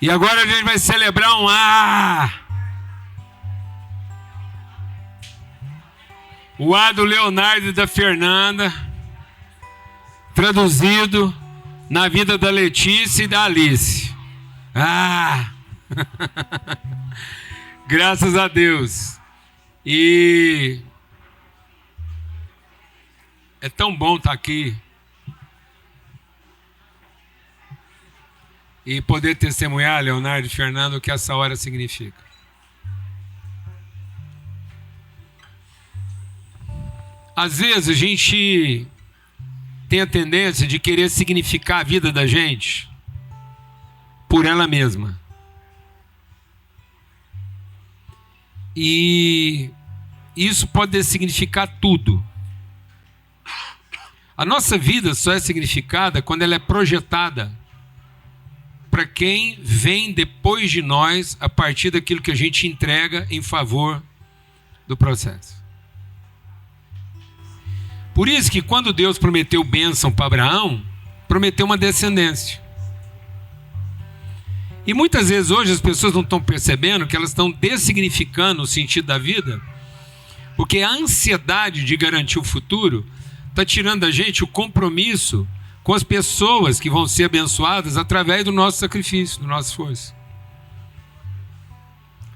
E agora a gente vai celebrar um A. O A do Leonardo e da Fernanda, traduzido na vida da Letícia e da Alice. Ah! Graças a Deus. E é tão bom estar aqui e poder testemunhar, Leonardo e Fernando, o que essa hora significa. Às vezes a gente tem a tendência de querer significar a vida da gente por ela mesma. E isso pode significar tudo. A nossa vida só é significada quando ela é projetada para quem vem depois de nós, a partir daquilo que a gente entrega em favor do processo. Por isso que quando Deus prometeu bênção para Abraão, prometeu uma descendência. E muitas vezes hoje as pessoas não estão percebendo que elas estão dessignificando o sentido da vida, porque a ansiedade de garantir o futuro está tirando da gente o compromisso com as pessoas que vão ser abençoadas através do nosso sacrifício, do nosso esforço.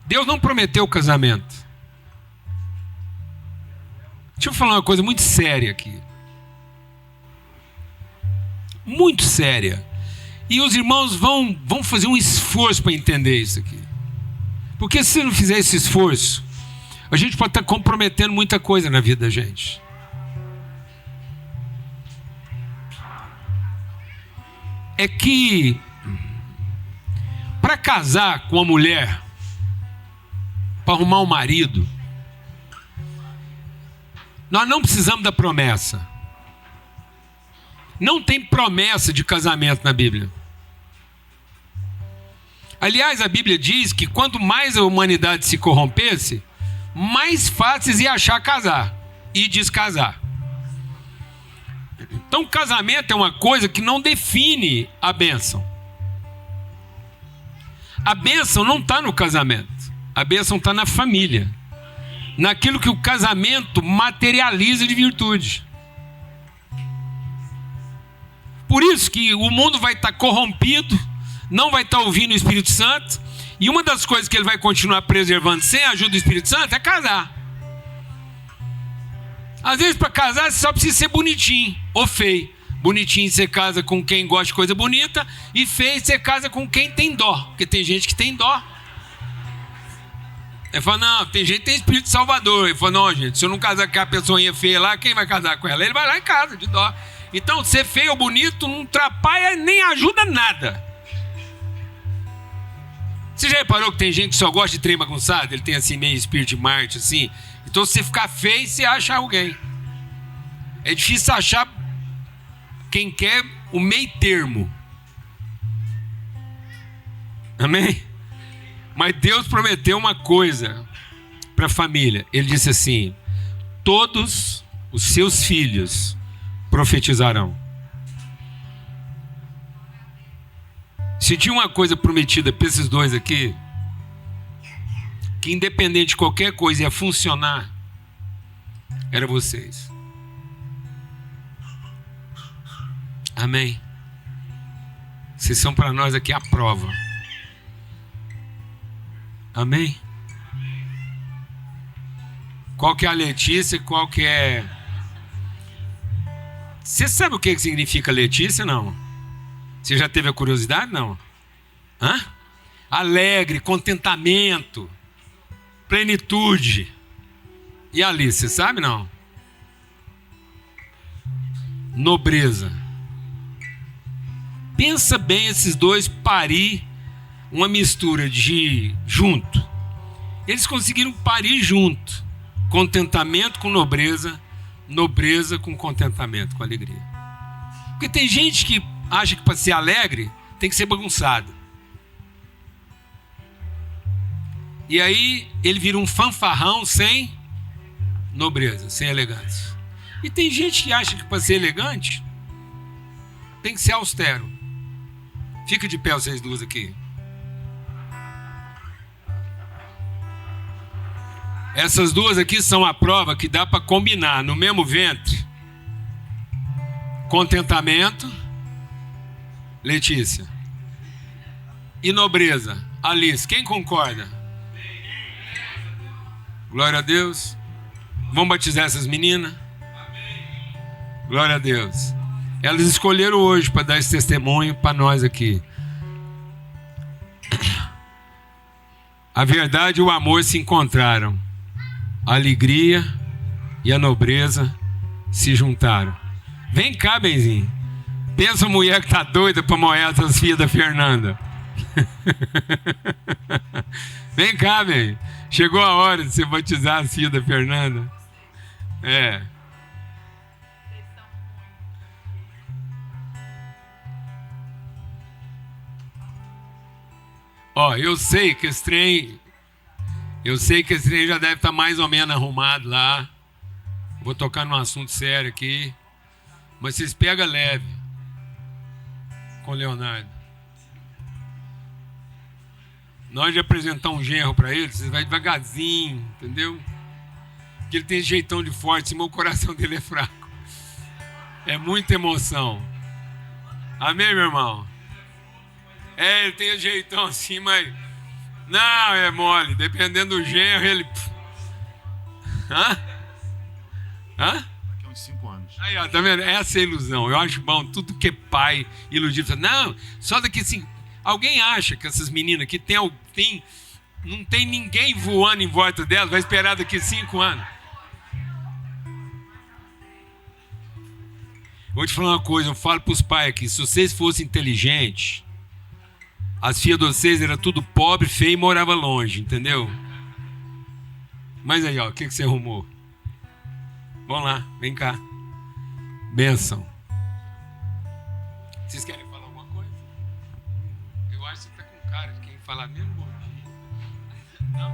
Deus não prometeu o casamento. Deixa eu falar uma coisa muito séria aqui. Muito séria. E os irmãos vão fazer um esforço para entender isso aqui. Porque se não fizer esse esforço, a gente pode estar comprometendo muita coisa na vida da gente. É que para casar com uma mulher, para arrumar um marido, nós não precisamos da promessa. Não tem promessa de casamento na Bíblia. Aliás, a Bíblia diz que quanto mais a humanidade se corrompesse, mais fácil ia achar casar e descasar. Então, casamento é uma coisa que não define a bênção. A bênção não está no casamento. A bênção está na família. Naquilo que o casamento materializa de virtude. Por isso que o mundo vai estar corrompido, não vai estar ouvindo o Espírito Santo, e uma das coisas que ele vai continuar preservando sem a ajuda do Espírito Santo é casar. Às vezes para casar você só precisa ser bonitinho ou feio. Bonitinho você casa com quem gosta de coisa bonita, e feio você casa com quem tem dó, porque tem gente que tem dó. Ele fala, não, tem gente que tem espírito salvador. Ele fala, não, gente, se eu não casar com a pessoinha feia lá, quem vai casar com ela? Ele vai lá em casa, de dó. Então, ser feio ou bonito não atrapalha nem ajuda nada. Você já reparou que tem gente que só gosta de trem bagunçado? Ele tem assim, meio espírito de Marte, assim. Então, se você ficar feio, você acha alguém. É difícil achar quem quer o meio termo. Amém? Mas Deus prometeu uma coisa para a família. Ele disse assim: todos os seus filhos profetizarão. Se tinha uma coisa prometida para esses dois aqui, que independente de qualquer coisa ia funcionar, era vocês. Amém? Vocês são para nós aqui a prova. Amém? Qual que é a Letícia? Qual que é... Você sabe o que significa Letícia, não? Você já teve a curiosidade, não? Hã? Alegre, contentamento, plenitude. E Alice, você sabe, não? Nobreza. Pensa bem esses dois parir uma mistura de junto. Eles conseguiram parir junto. Contentamento com nobreza, nobreza com contentamento, com alegria. Porque tem gente que acha que para ser alegre tem que ser bagunçado. E aí ele vira um fanfarrão sem nobreza, sem elegância. E tem gente que acha que para ser elegante tem que ser austero. Fica de pé vocês duas aqui. Essas duas aqui são a prova que dá para combinar no mesmo ventre. Contentamento, Letícia. E nobreza, Alice. Quem concorda? Glória a Deus. Vamos batizar essas meninas? Glória a Deus. Elas escolheram hoje para dar esse testemunho para nós aqui. A verdade e o amor se encontraram. A alegria e a nobreza se juntaram. Vem cá, Benzinho. Pensa a mulher que tá doida para moer essas filhas da Fernanda. Vem cá, bem. Chegou a hora de você batizar as filhas da Fernanda. É. Ó, eu sei que esse trem já deve estar mais ou menos arrumado lá. Vou tocar num assunto sério aqui. Mas vocês pegam leve com o Leonardo. Na hora de apresentar um genro para ele, vocês vai devagarzinho, entendeu? Porque ele tem jeitão de forte, mas o coração dele é fraco. É muita emoção. Amém, meu irmão? É, ele tem jeitão assim, mas... Não, é mole. Dependendo do genro, ele... Hã? Daqui a uns 5 anos. Aí, ó, tá vendo? Essa é a ilusão. Eu acho bom, tudo que é pai iludido. Não, só daqui 5... Alguém acha que essas meninas aqui não tem ninguém voando em volta delas, vai esperar daqui 5 anos? Vou te falar uma coisa, eu falo para os pais aqui, se vocês fossem inteligentes, as filhas de vocês eram tudo pobre, feio e morava longe, entendeu? Mas aí, ó, o que você arrumou? Vamos lá, vem cá. Bênção. Vocês querem falar alguma coisa? Eu acho que você está com cara de quem falar mesmo bom dia. Não?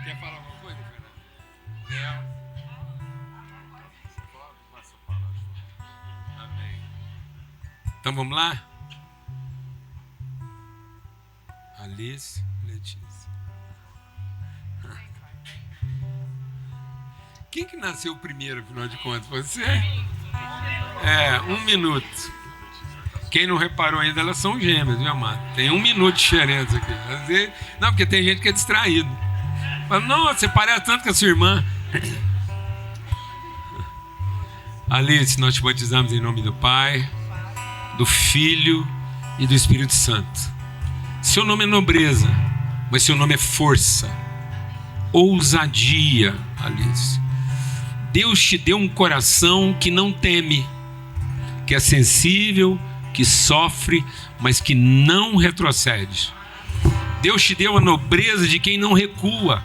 Quer falar alguma coisa, Fernando? Não. Amém. Então vamos lá? Alice, Letícia. Quem que nasceu primeiro, afinal de contas? Você? É, 1 minuto. Quem não reparou ainda, elas são gêmeas, viu, amado? Tem 1 minuto de diferença aqui. Às vezes, não, porque tem gente que é distraído. Fala, nossa, você parece tanto com a sua irmã. Alice, nós te batizamos em nome do Pai, do Filho e do Espírito Santo. Seu nome é nobreza, mas seu nome é força, ousadia, Alice. Deus te deu um coração que não teme, que é sensível, que sofre, mas que não retrocede. Deus te deu a nobreza de quem não recua.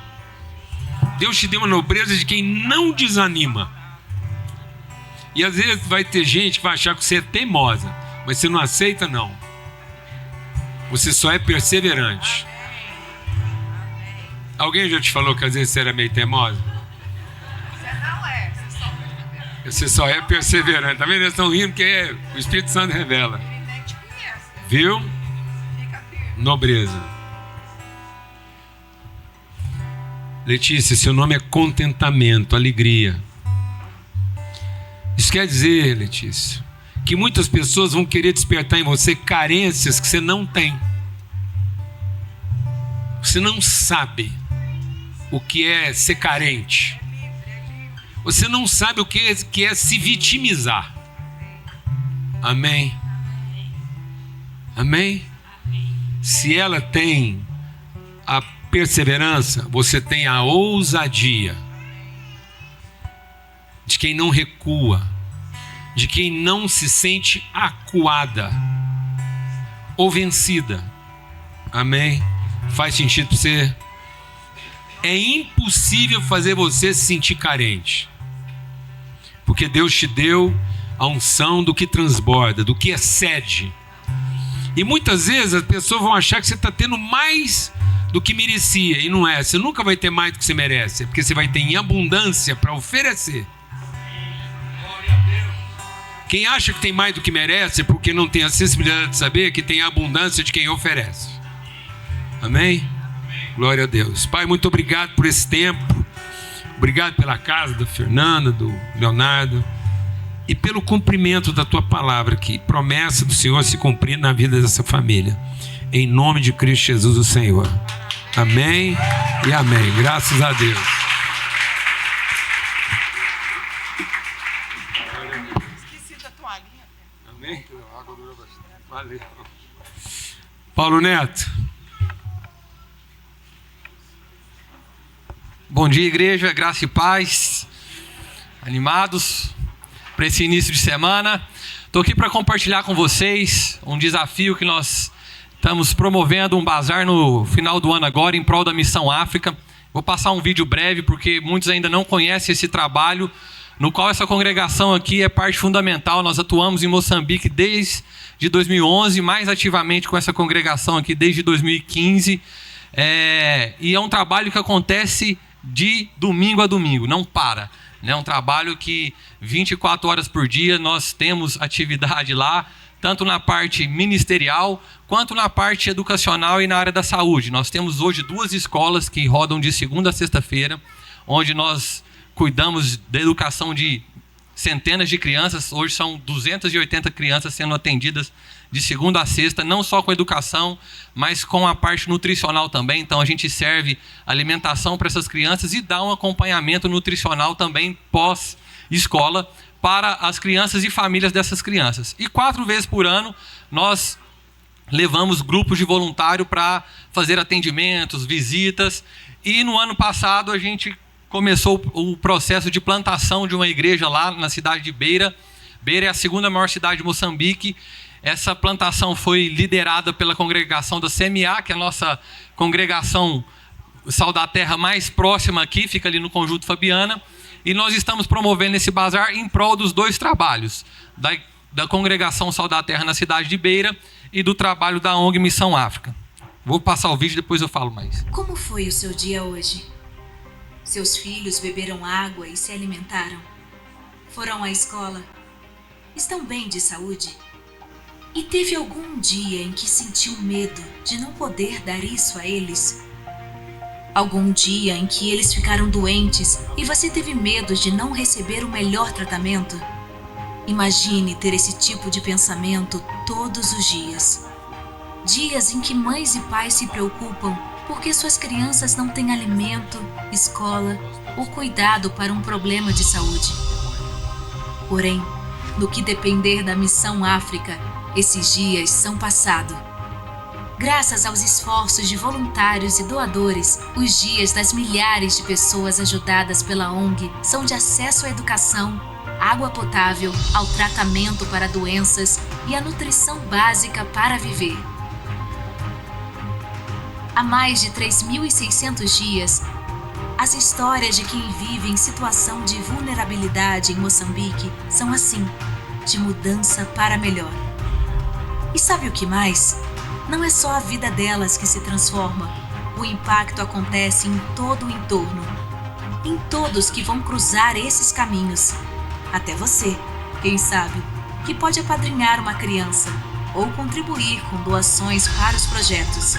Deus te deu a nobreza de quem não desanima. E às vezes vai ter gente que vai achar que você é teimosa, mas você não aceita, não. Você só é perseverante. Alguém já te falou que às vezes você era meio teimosa? Você só é perseverante. Tá vendo? Eles estão rindo porque o Espírito Santo revela. Viu? Nobreza. Letícia, seu nome é contentamento, alegria. Isso quer dizer, Letícia, que muitas pessoas vão querer despertar em você carências que você não tem. Você não sabe o que é ser carente. Você não sabe o que é se vitimizar. Amém? Amém? Se ela tem a perseverança, você tem a ousadia de quem não recua, de quem não se sente acuada ou vencida. Amém? Faz sentido para você? É impossível fazer você se sentir carente, porque Deus te deu a unção do que transborda, do que excede. E muitas vezes as pessoas vão achar que você está tendo mais do que merecia, e não é. Você nunca vai ter mais do que você merece, porque você vai ter em abundância para oferecer. Quem acha que tem mais do que merece é porque não tem a sensibilidade de saber que tem a abundância de quem oferece. Amém? Glória a Deus. Pai, muito obrigado por esse tempo. Obrigado pela casa da Fernanda, do Leonardo. E pelo cumprimento da tua palavra aqui. Promessa do Senhor se cumprir na vida dessa família. Em nome de Cristo Jesus, o Senhor. Amém e amém. Graças a Deus. Esqueci da toalhinha. Amém? Valeu. Paulo Neto. Bom dia, igreja, graça e paz. Animados para esse início de semana. Estou aqui para compartilhar com vocês um desafio que nós estamos promovendo, um bazar no final do ano agora em prol da Missão África. Vou passar um vídeo breve porque muitos ainda não conhecem esse trabalho, no qual essa congregação aqui é parte fundamental. Nós atuamos em Moçambique desde 2011, mais ativamente com essa congregação aqui desde 2015. E é um trabalho que acontece de domingo a domingo, não para. É um trabalho que 24 horas por dia nós temos atividade lá, tanto na parte ministerial, quanto na parte educacional e na área da saúde. Nós temos hoje 2 escolas que rodam de segunda a sexta-feira, onde nós cuidamos da educação de centenas de crianças. Hoje são 280 crianças sendo atendidas de segunda a sexta, não só com educação, mas com a parte nutricional também. Então a gente serve alimentação para essas crianças e dá um acompanhamento nutricional também pós-escola para as crianças e famílias dessas crianças. E 4 vezes por ano nós levamos grupos de voluntário para fazer atendimentos, visitas. E no ano passado a gente começou o processo de plantação de uma igreja lá na cidade de Beira. Beira é a 2ª maior cidade de Moçambique. Essa plantação foi liderada pela congregação da CMA, que é a nossa congregação Sal da Terra mais próxima aqui, fica ali no Conjunto Fabiana. E nós estamos promovendo esse bazar em prol dos 2 trabalhos, da congregação Sal da Terra na cidade de Beira e do trabalho da ONG Missão África. Vou passar o vídeo, depois eu falo mais. Como foi o seu dia hoje? Seus filhos beberam água e se alimentaram? Foram à escola? Estão bem de saúde? E teve algum dia em que sentiu medo de não poder dar isso a eles? Algum dia em que eles ficaram doentes e você teve medo de não receber o melhor tratamento? Imagine ter esse tipo de pensamento todos os dias. Dias em que mães e pais se preocupam porque suas crianças não têm alimento, escola ou cuidado para um problema de saúde. Porém, no que depender da Missão África, esses dias são passado. Graças aos esforços de voluntários e doadores, os dias das milhares de pessoas ajudadas pela ONG são de acesso à educação, água potável, ao tratamento para doenças e à nutrição básica para viver. Há mais de 3.600 dias, as histórias de quem vive em situação de vulnerabilidade em Moçambique são assim, de mudança para melhor. E sabe o que mais? Não é só a vida delas que se transforma. O impacto acontece em todo o entorno. Em todos que vão cruzar esses caminhos. Até você, quem sabe, que pode apadrinhar uma criança ou contribuir com doações para os projetos.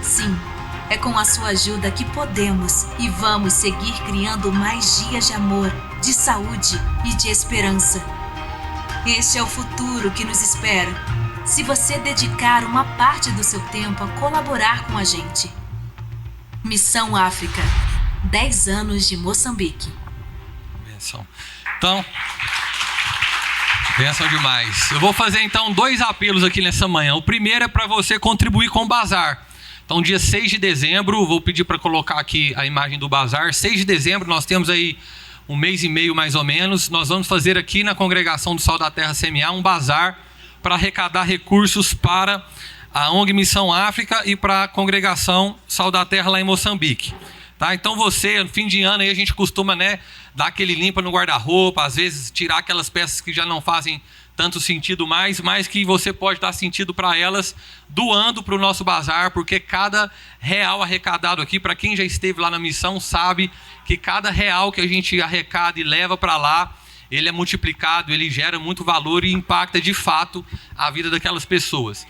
Sim, é com a sua ajuda que podemos e vamos seguir criando mais dias de amor, de saúde e de esperança. Este é o futuro que nos espera, se você dedicar uma parte do seu tempo a colaborar com a gente. Missão África, 10 anos de Moçambique. Benção. Então, benção demais. Eu vou fazer então 2 apelos aqui nessa manhã. O primeiro é para você contribuir com o bazar. Então, dia 6 de dezembro, vou pedir para colocar aqui a imagem do bazar. 6 de dezembro, nós temos aí 1 mês e meio mais ou menos. Nós vamos fazer aqui na congregação do Sal da Terra CMA um bazar para arrecadar recursos para a ONG Missão África e para a congregação Sal da Terra lá em Moçambique. Tá? Então você, no fim de ano, aí a gente costuma, dar aquele limpa no guarda-roupa, às vezes tirar aquelas peças que já não fazem tanto sentido mais, mas que você pode dar sentido para elas doando para o nosso bazar, porque cada real arrecadado aqui, para quem já esteve lá na missão, sabe que cada real que a gente arrecada e leva para lá, ele é multiplicado, ele gera muito valor e impacta de fato a vida daquelas pessoas.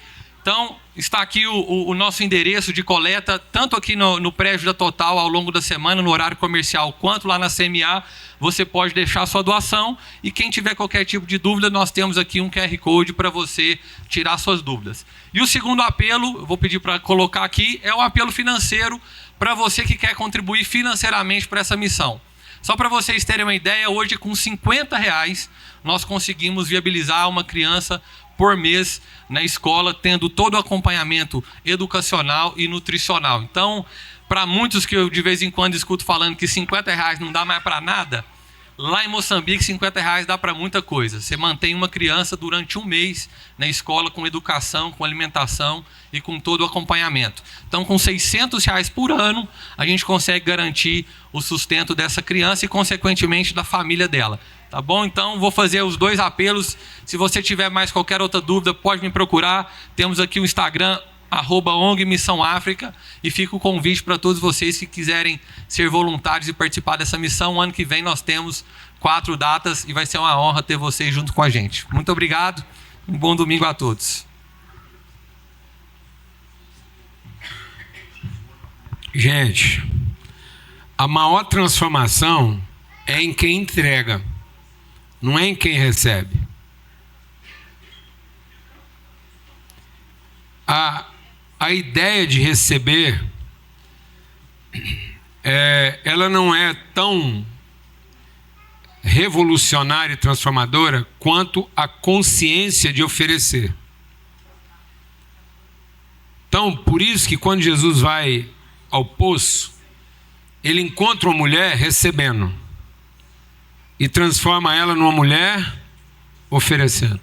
Então, está aqui o nosso endereço de coleta, tanto aqui no prédio da Total, ao longo da semana, no horário comercial, quanto lá na CMA. Você pode deixar a sua doação e quem tiver qualquer tipo de dúvida, nós temos aqui um QR Code para você tirar suas dúvidas. E o segundo apelo, eu vou pedir para colocar aqui, é o apelo financeiro para você que quer contribuir financeiramente para essa missão. Só para vocês terem uma ideia, hoje com R$50 nós conseguimos viabilizar uma criança por mês na escola, tendo todo o acompanhamento educacional e nutricional. Então, para muitos que eu de vez em quando escuto falando que R$50 não dá mais para nada, lá em Moçambique R$50 dá para muita coisa. Você mantém uma criança durante um mês na escola com educação, com alimentação e com todo o acompanhamento. Então, com R$600 por ano, a gente consegue garantir o sustento dessa criança e, consequentemente, da família dela. Tá bom? Então, vou fazer os dois apelos. Se você tiver mais qualquer outra dúvida, pode me procurar. Temos aqui o Instagram, @ONG Missão África, e fica o convite para todos vocês que quiserem ser voluntários e participar dessa missão. O ano que vem nós temos 4 datas e vai ser uma honra ter vocês junto com a gente. Muito obrigado. Um bom domingo a todos. Gente, a maior transformação é em quem entrega, não é em quem recebe. A ideia de receber, ela não é tão revolucionária e transformadora quanto a consciência de oferecer. Então, por isso que quando Jesus vai ao poço, ele encontra uma mulher recebendo e transforma ela numa mulher oferecendo.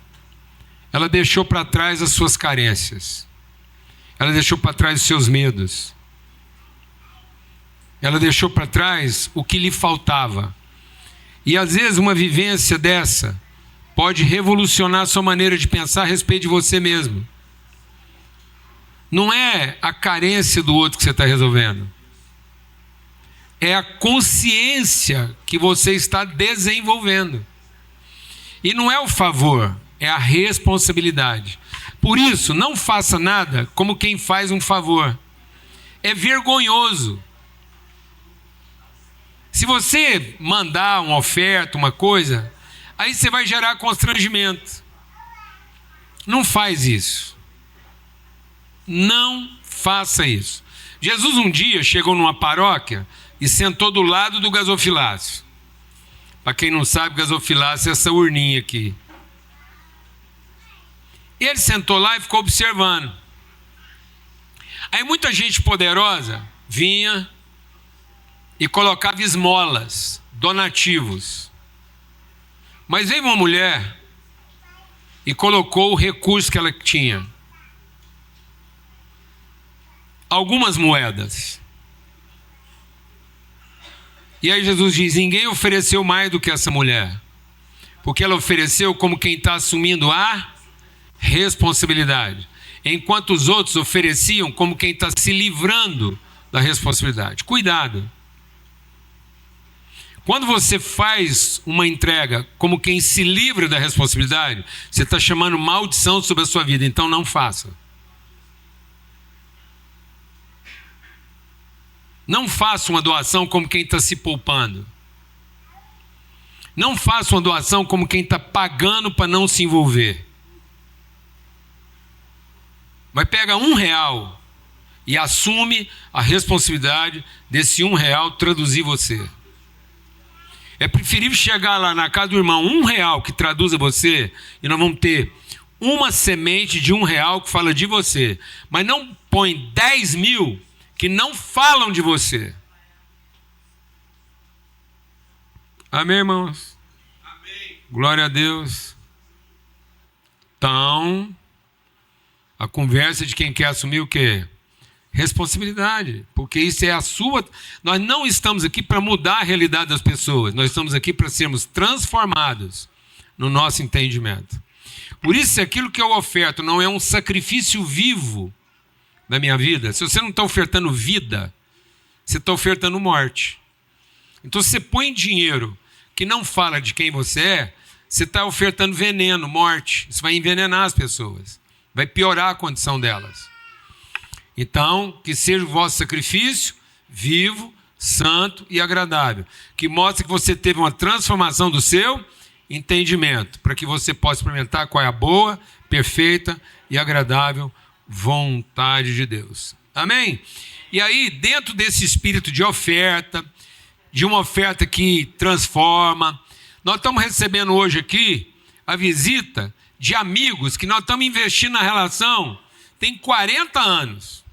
Ela deixou para trás as suas carências. Ela deixou para trás os seus medos. Ela deixou para trás o que lhe faltava. E às vezes uma vivência dessa pode revolucionar a sua maneira de pensar a respeito de você mesmo. Não é a carência do outro que você está resolvendo. É a consciência que você está desenvolvendo. E não é o favor, é a responsabilidade. Por isso, não faça nada como quem faz um favor. É vergonhoso. Se você mandar uma oferta, uma coisa, aí você vai gerar constrangimento. Não faz isso. Não faça isso. Jesus um dia chegou numa paróquia e sentou do lado do gasofilácio. Para quem não sabe, gasofilácio é essa urninha aqui. Ele sentou lá e ficou observando. Aí muita gente poderosa vinha e colocava esmolas, donativos. Mas veio uma mulher e colocou o recurso que ela tinha. Algumas moedas. E aí Jesus diz: ninguém ofereceu mais do que essa mulher, porque ela ofereceu como quem está assumindo a responsabilidade, enquanto os outros ofereciam como quem está se livrando da responsabilidade. Cuidado. Quando você faz uma entrega como quem se livra da responsabilidade, você está chamando maldição sobre a sua vida, então não faça. Não faça uma doação como quem está se poupando. Não faça uma doação como quem está pagando para não se envolver. Mas pega R$1 e assume a responsabilidade desse R$1 traduzir você. É preferível chegar lá na casa do irmão, R$1 que traduza você, e nós vamos ter uma semente de R$1 que fala de você. Mas não põe 10.000 que não falam de você. Amém, irmãos? Amém. Glória a Deus. Então, a conversa de quem quer assumir o quê? Responsabilidade. Porque isso é a sua... Nós não estamos aqui para mudar a realidade das pessoas. Nós estamos aqui para sermos transformados no nosso entendimento. Por isso, se aquilo que eu oferto não é um sacrifício vivo da minha vida, se você não está ofertando vida, você está ofertando morte. Então, se você põe dinheiro que não fala de quem você é, você está ofertando veneno, morte. Isso vai envenenar as pessoas. vai piorar a condição delas. Então, que seja o vosso sacrifício vivo, santo e agradável, que mostre que você teve uma transformação do seu entendimento, para que você possa experimentar qual é a boa, perfeita e agradável vontade de Deus. Amém? E aí, dentro desse espírito de oferta, de uma oferta que transforma, nós estamos recebendo hoje aqui a visita de amigos que nós estamos investindo na relação tem 40 anos.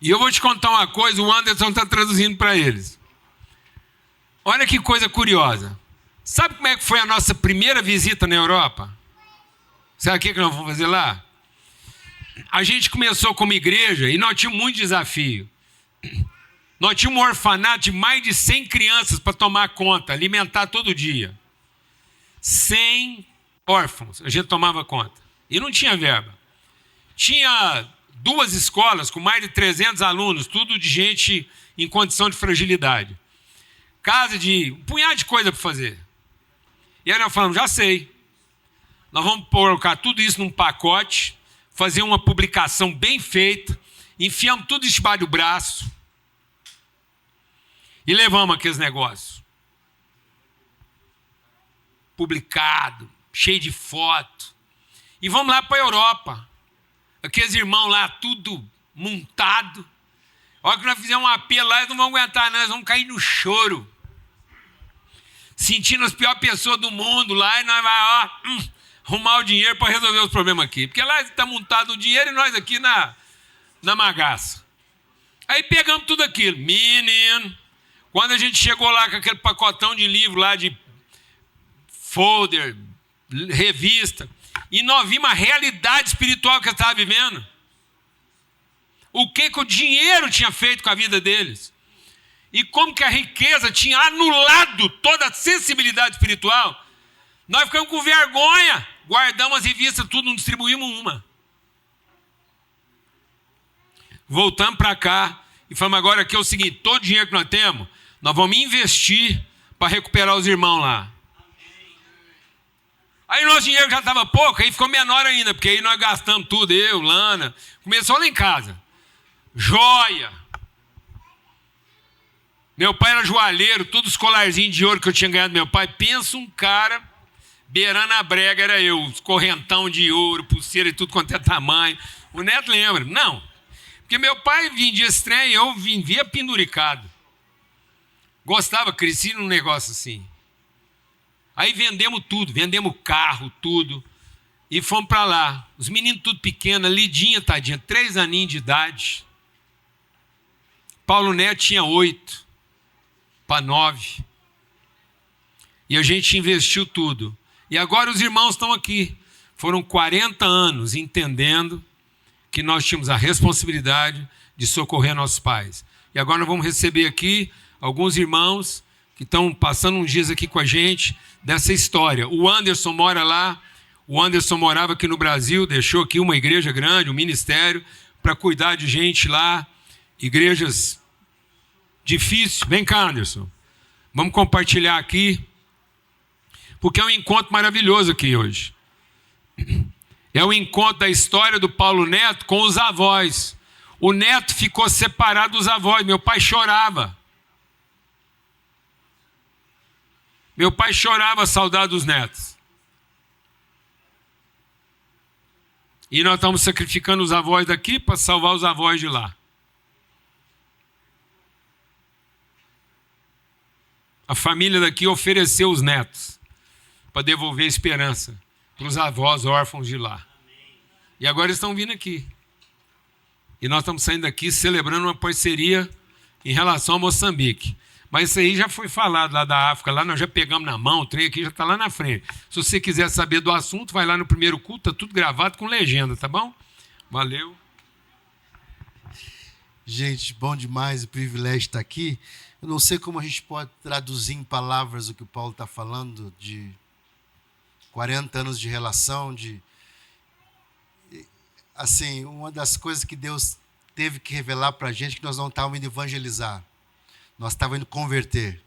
E eu vou te contar uma coisa, o Anderson está traduzindo para eles. Olha que coisa curiosa. Sabe como é que foi a nossa primeira visita na Europa? Sabe o que nós vamos fazer lá? A gente começou como igreja e nós tínhamos muito desafio. Nós tínhamos um orfanato de mais de 100 crianças para tomar conta, alimentar todo dia. 100 órfãos, a gente tomava conta. E não tinha verba. Tinha 2 escolas com mais de 300 alunos, tudo de gente em condição de fragilidade. Casa de um punhado de coisa para fazer. E aí nós falamos, já sei. Nós vamos colocar tudo isso num pacote, fazer uma publicação bem feita, enfiamos tudo debaixo do braço e levamos aqueles negócios. Publicado, cheio de foto. E vamos lá para a Europa. Aqueles irmãos lá, tudo montado. A hora que nós fizermos um apelo lá, eles não vão aguentar, não, eles vão cair no choro. Sentindo as piores pessoas do mundo lá, e nós vamos arrumar o dinheiro para resolver os problemas aqui. Porque lá está montado o dinheiro e nós aqui na magaça. Aí pegamos tudo aquilo. Menino, quando a gente chegou lá com aquele pacotão de livro lá, de folder, revista, e nós vimos a realidade espiritual que eles estavam vivendo. O que o dinheiro tinha feito com a vida deles. E como que a riqueza tinha anulado toda a sensibilidade espiritual. Nós ficamos com vergonha. Guardamos as revistas, tudo, não distribuímos uma. Voltamos para cá e falamos agora que é o seguinte, todo o dinheiro que nós temos, nós vamos investir para recuperar os irmãos lá. Aí nosso dinheiro já estava pouco, aí ficou menor ainda, porque aí nós gastamos tudo, eu, Lana. Começou lá em casa. Joia. Meu pai era joalheiro, todos os colarzinhos de ouro que eu tinha ganhado do meu pai. Pensa um cara beirando a brega, era eu. Os correntão de ouro, pulseira e tudo quanto é tamanho. O Neto lembra? Não. Porque meu pai vendia esse trem e eu vivia penduricado. Gostava, cresci num negócio assim. Aí vendemos tudo, vendemos carro, tudo. E fomos para lá. Os meninos tudo pequenos, Lidinha, tadinha, 3 aninhos de idade. Paulo Neto tinha 8 para 9. E a gente investiu tudo. E agora os irmãos estão aqui. Foram 40 anos entendendo que nós tínhamos a responsabilidade de socorrer nossos pais. E agora nós vamos receber aqui alguns irmãos que estão passando uns dias aqui com a gente dessa história. O Anderson mora lá. O Anderson morava aqui no Brasil, deixou aqui uma igreja grande, um ministério, para cuidar de gente lá. Igrejas difíceis. Vem cá, Anderson. Vamos compartilhar aqui. Porque é um encontro maravilhoso aqui hoje. É o encontro da história do Paulo Neto com os avós. O neto ficou separado dos avós. Meu pai chorava. Meu pai chorava a saudade dos netos. E nós estamos sacrificando os avós daqui para salvar os avós de lá. A família daqui ofereceu os netos para devolver a esperança para os avós órfãos de lá. E agora eles estão vindo aqui. E nós estamos saindo daqui celebrando uma parceria em relação a Moçambique. Mas isso aí já foi falado lá da África, lá nós já pegamos na mão, o trem aqui já está lá na frente. Se você quiser saber do assunto, vai lá no primeiro culto, está tudo gravado com legenda, tá bom? Valeu. Gente, bom demais o privilégio de estar aqui. Eu não sei como a gente pode traduzir em palavras o que o Paulo está falando, de 40 anos de relação, assim, uma das coisas que Deus teve que revelar para a gente, que nós não estávamos indo evangelizar. Nós estávamos indo converter.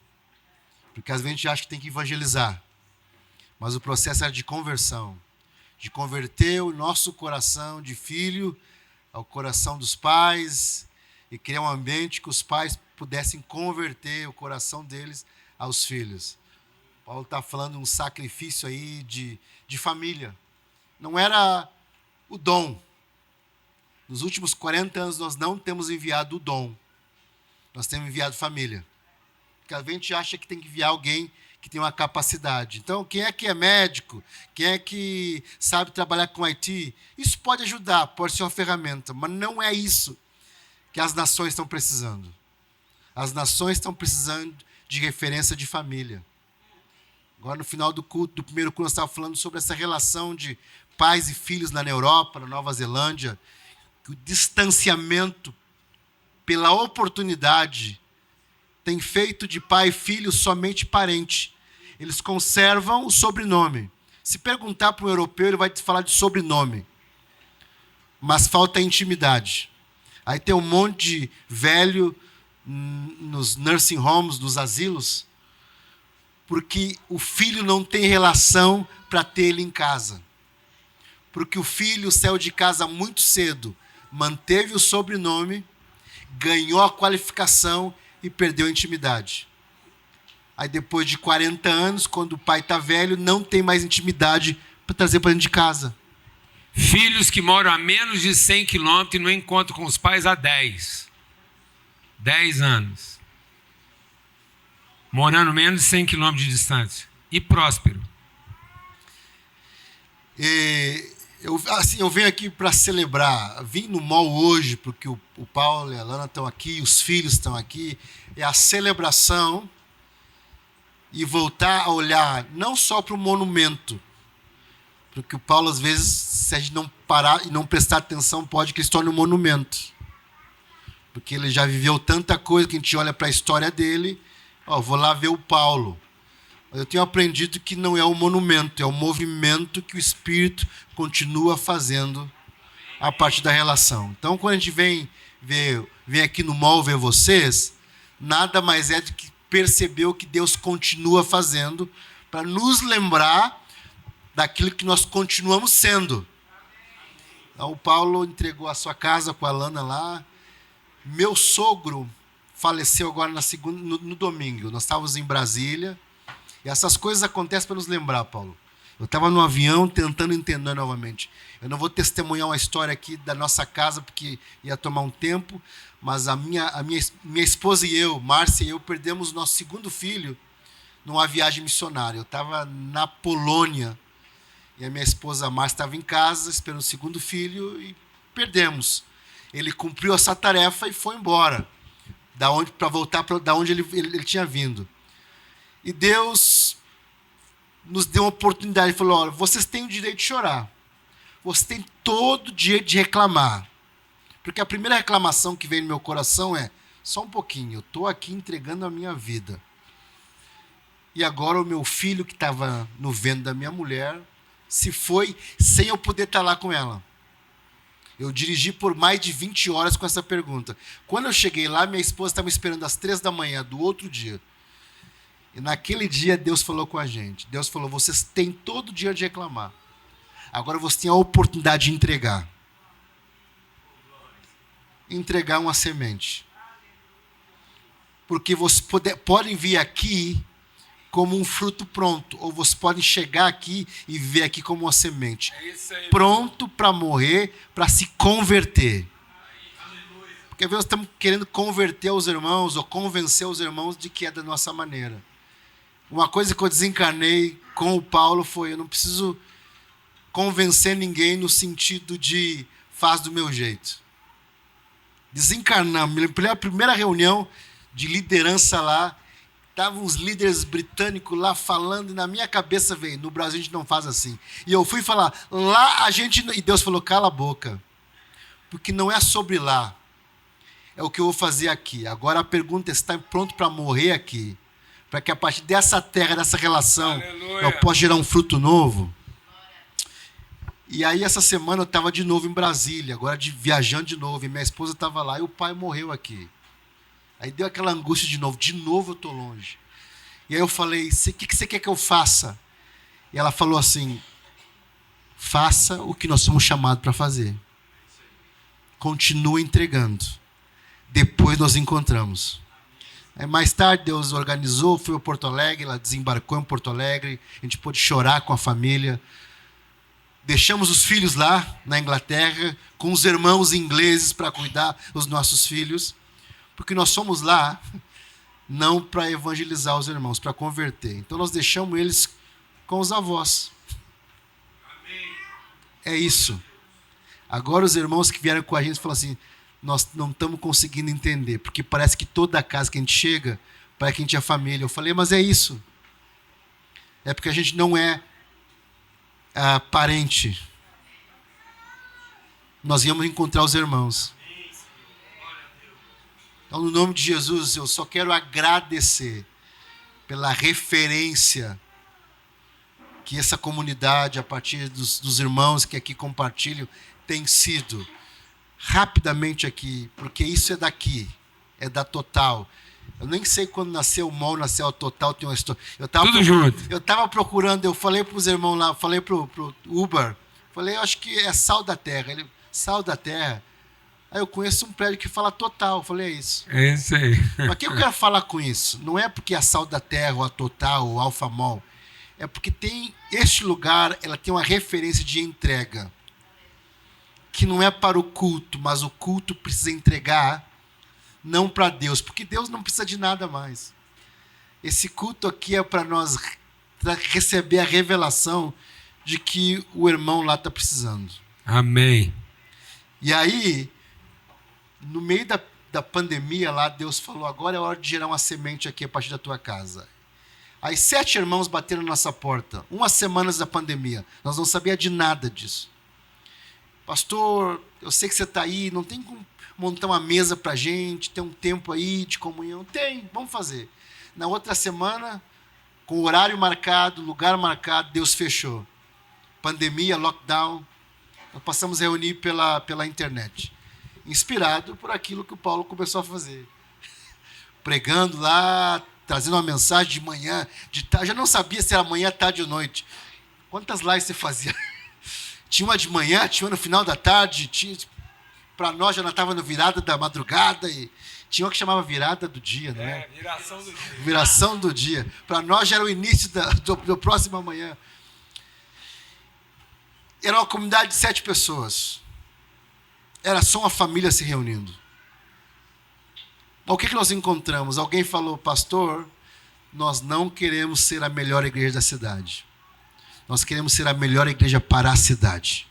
Porque às vezes a gente acha que tem que evangelizar. Mas o processo era de conversão. de converter o nosso coração de filho ao coração dos pais e criar um ambiente que os pais pudessem converter o coração deles aos filhos. Paulo está falando de um sacrifício aí de família. Não era o dom. Nos últimos 40 anos nós não temos enviado o dom. Nós temos enviado família. Porque a gente acha que tem que enviar alguém que tem uma capacidade. Então, quem é que é médico? Quem é que sabe trabalhar com IT? Isso pode ajudar, pode ser uma ferramenta, mas não é isso que as nações estão precisando. As nações estão precisando de referência de família. Agora, no final do culto, do primeiro culto, nós estávamos falando sobre essa relação de pais e filhos lá na Europa, na Nova Zelândia, que o distanciamento pela oportunidade tem feito de pai e filho somente parente. Eles conservam o sobrenome. Se perguntar para um europeu, ele vai te falar de sobrenome. Mas falta intimidade. Aí tem um monte de velho nos nursing homes, nos asilos, porque o filho não tem relação para ter ele em casa. Porque o filho saiu de casa muito cedo, manteve o sobrenome, ganhou a qualificação e perdeu a intimidade. Aí depois de 40 anos, quando o pai está velho, não tem mais intimidade para trazer para dentro de casa. Filhos que moram a menos de 100 quilômetros e não encontram com os pais há 10 anos. Morando menos de 100 quilômetros de distância. E próspero. Eu venho aqui para celebrar. Vim no mall hoje, porque o Paulo e a Lana estão aqui, os filhos estão aqui. É a celebração e voltar a olhar não só para o monumento, porque o Paulo, às vezes, se a gente não parar e não prestar atenção, pode que ele se torne um monumento. Porque ele já viveu tanta coisa que a gente olha para a história dele. Vou lá ver o Paulo. Eu tenho aprendido que não é um monumento, é um movimento que o Espírito continua fazendo a partir da relação. Então, quando a gente vem aqui no mall ver vocês, nada mais é do que perceber o que Deus continua fazendo para nos lembrar daquilo que nós continuamos sendo. Então, o Paulo entregou a sua casa com a Lana lá. Meu sogro faleceu agora no domingo. Nós estávamos em Brasília. E essas coisas acontecem para nos lembrar, Paulo. Eu estava no avião tentando entender novamente. Eu não vou testemunhar uma história aqui da nossa casa, porque ia tomar um tempo, mas a minha esposa e eu, Márcia e eu, perdemos o nosso segundo filho numa viagem missionária. Eu estava na Polônia e a minha esposa Márcia estava em casa esperando o segundo filho e perdemos. Ele cumpriu essa tarefa e foi embora, para voltar da onde ele tinha vindo. E Deus nos deu uma oportunidade. Ele falou, olha, vocês têm o direito de chorar. Vocês têm todo o direito de reclamar. Porque a primeira reclamação que veio no meu coração é, só um pouquinho, eu estou aqui entregando a minha vida. E agora o meu filho, que estava no ventre da minha mulher, se foi sem eu poder estar lá com ela. Eu dirigi por mais de 20 horas com essa pergunta. Quando eu cheguei lá, minha esposa estava me esperando às 3 da manhã do outro dia. E naquele dia Deus falou com a gente. Deus falou, vocês têm todo o dia de reclamar. Agora vocês têm a oportunidade de entregar. Entregar uma semente. Porque vocês podem vir aqui como um fruto pronto. Ou vocês podem chegar aqui e ver aqui como uma semente. É isso aí, pronto para morrer, para se converter. Porque às vezes nós estamos querendo converter os irmãos ou convencer os irmãos de que é da nossa maneira. Uma coisa que eu desencarnei com o Paulo foi, eu não preciso convencer ninguém no sentido de faz do meu jeito. Desencarnamos. Pela primeira reunião de liderança lá, estavam os líderes britânicos lá falando, e na minha cabeça veio, no Brasil a gente não faz assim. E eu fui falar, lá a gente... E Deus falou, cala a boca. Porque não é sobre lá. É o que eu vou fazer aqui. Agora a pergunta é, está pronto para morrer aqui? Para que a partir dessa terra, dessa relação, aleluia, eu possa gerar um fruto novo. E aí essa semana eu estava de novo em Brasília, agora viajando de novo, e minha esposa estava lá, e o pai morreu aqui. Aí deu aquela angústia de novo eu estou longe. E aí eu falei, o que você quer que eu faça? E ela falou assim, Faça o que nós somos chamados para fazer. Continua entregando. Depois nós encontramos. Mais tarde Deus organizou, foi a Porto Alegre, ela desembarcou em Porto Alegre, a gente pôde chorar com a família. Deixamos os filhos lá na Inglaterra, com os irmãos ingleses para cuidar dos nossos filhos, porque nós somos lá não para evangelizar os irmãos, para converter. Então nós deixamos eles com os avós. É isso. Agora os irmãos que vieram com a gente falam assim, nós não estamos conseguindo entender, porque parece que toda casa que a gente chega, parece que a gente é família. Eu falei, mas é isso. É porque a gente não é parente. Nós íamos encontrar os irmãos. Então, no nome de Jesus, eu só quero agradecer pela referência que essa comunidade, a partir dos irmãos que aqui compartilham, tem sido rapidamente aqui, porque isso é daqui, é da Total. Eu nem sei quando nasceu o MOL, nasceu a Total, tem uma história. Tudo junto. Eu estava procurando, eu falei para os irmãos lá, falei para o Uber, falei, eu acho que é Sal da Terra. Ele, Sal da Terra? Aí eu conheço um prédio que fala Total, eu falei, é isso. É isso aí. Mas o que eu quero falar com isso? Não é porque é a Sal da Terra, ou a Total, ou Alfa Mol. É porque tem este lugar, ela tem uma referência de entrega. Que não é para o culto, mas o culto precisa entregar, não para Deus, porque Deus não precisa de nada mais. Esse culto aqui é para nós receber a revelação de que o irmão lá está precisando. Amém. E aí, no meio da pandemia lá, Deus falou, agora é hora de gerar uma semente aqui a partir da tua casa. Aí 7 irmãos bateram na nossa porta, 1 semana antes da pandemia. Nós não sabíamos de nada disso. Pastor, eu sei que você está aí, não tem como montar uma mesa para a gente, ter um tempo aí de comunhão? Tem, vamos fazer. Na outra semana, com o horário marcado, lugar marcado, Deus fechou. Pandemia, lockdown, nós passamos a reunir pela internet. Inspirado por aquilo que o Paulo começou a fazer. Pregando lá, trazendo uma mensagem de manhã, de tarde. Eu já não sabia se era manhã, tarde ou noite. Quantas lives você fazia? Tinha uma de manhã, tinha uma no final da tarde, para nós já não estava no virada da madrugada, e tinha uma que chamava virada do dia, né? Viração do dia. Viração do dia. Para nós já era o início do próximo amanhã. Era uma comunidade de 7 pessoas. Era só uma família se reunindo. O que nós encontramos? Alguém falou, pastor, nós não queremos ser a melhor igreja da cidade. Nós queremos ser a melhor igreja para a cidade.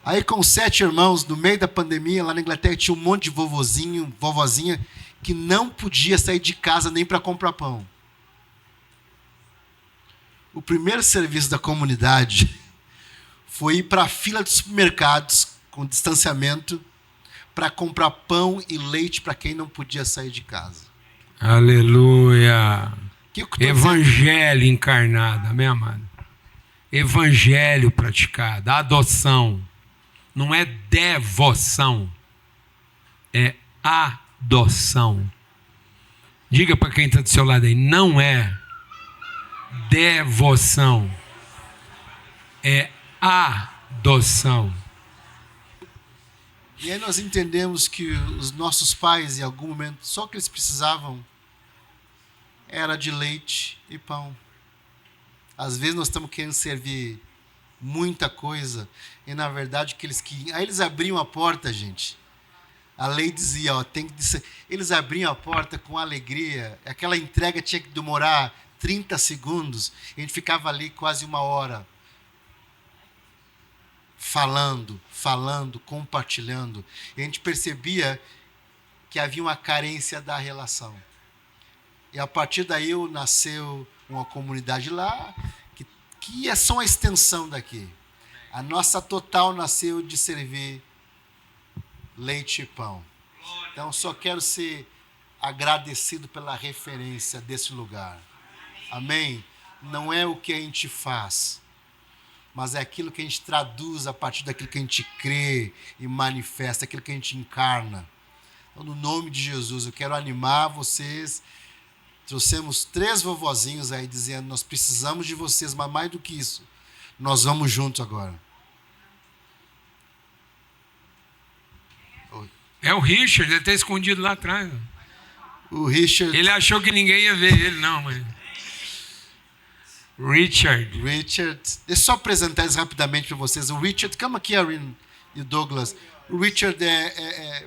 Aí com 7 irmãos, no meio da pandemia, lá na Inglaterra, tinha um monte de vovozinha, que não podia sair de casa nem para comprar pão. O primeiro serviço da comunidade foi ir para a fila dos supermercados, com distanciamento, para comprar pão e leite para quem não podia sair de casa. Aleluia. Evangelho encarnado, amém, amado? Evangelho praticado, adoção. Não é devoção, é adoção. Diga para quem está do seu lado aí, não é devoção, é adoção. E aí nós entendemos que os nossos pais, em algum momento, só o que eles precisavam era de leite e pão. Às vezes nós estamos querendo servir muita coisa, e na verdade que eles queriam. Aí eles abriam a porta, gente. A lei dizia, ó, tem que ser. Eles abriam a porta com alegria. Aquela entrega tinha que demorar 30 segundos. A gente ficava ali quase 1 hora. Falando, compartilhando. E a gente percebia que havia uma carência da relação. E a partir daí nasceu uma comunidade lá, que é só uma extensão daqui. A nossa Total nasceu de servir leite e pão. Então, só quero ser agradecido pela referência desse lugar. Amém? Não é o que a gente faz, mas é aquilo que a gente traduz a partir daquilo que a gente crê e manifesta, aquilo que a gente encarna. Então, no nome de Jesus, eu quero animar vocês. Trouxemos 3 vovozinhos aí dizendo, nós precisamos de vocês, mas mais do que isso, Nós vamos juntos agora. É o Richard, ele está escondido lá atrás. O Richard. Ele achou que ninguém ia ver ele, não, mas... Richard. Deixa eu só apresentar isso rapidamente para vocês. O Richard, calma aqui, Irene e Douglas. O Richard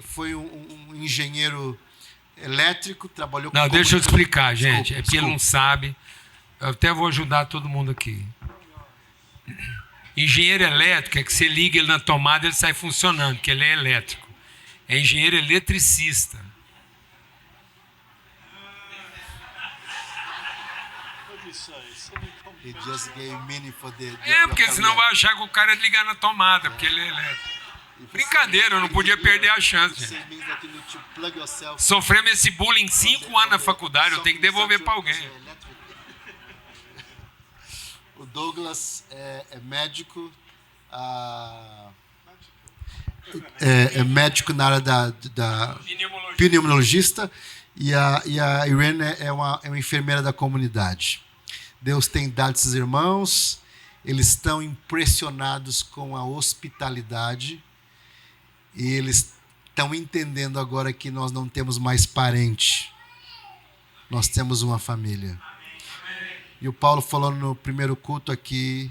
foi um engenheiro elétrico, trabalhou com... Não, deixa eu te explicar, gente. Desculpa, É porque ele não sabe. Eu até vou ajudar todo mundo aqui. Engenheiro elétrico é que você liga ele na tomada e ele sai funcionando, porque ele é elétrico. É engenheiro eletricista. He just gave meaning for Porque senão vai achar que o cara é ligar na tomada, porque ele é elétrico. Brincadeira, eu não podia perder a chance, gente. Sofremos esse bullying 5 anos na faculdade, eu tenho que devolver para alguém. O Douglas é médico, é médico na área da pneumologista, e a Irene é uma enfermeira da comunidade. Deus tem dado esses irmãos, eles estão impressionados com a hospitalidade, e eles estão entendendo agora que nós não temos mais parente, nós temos uma família. E o Paulo falou no primeiro culto aqui,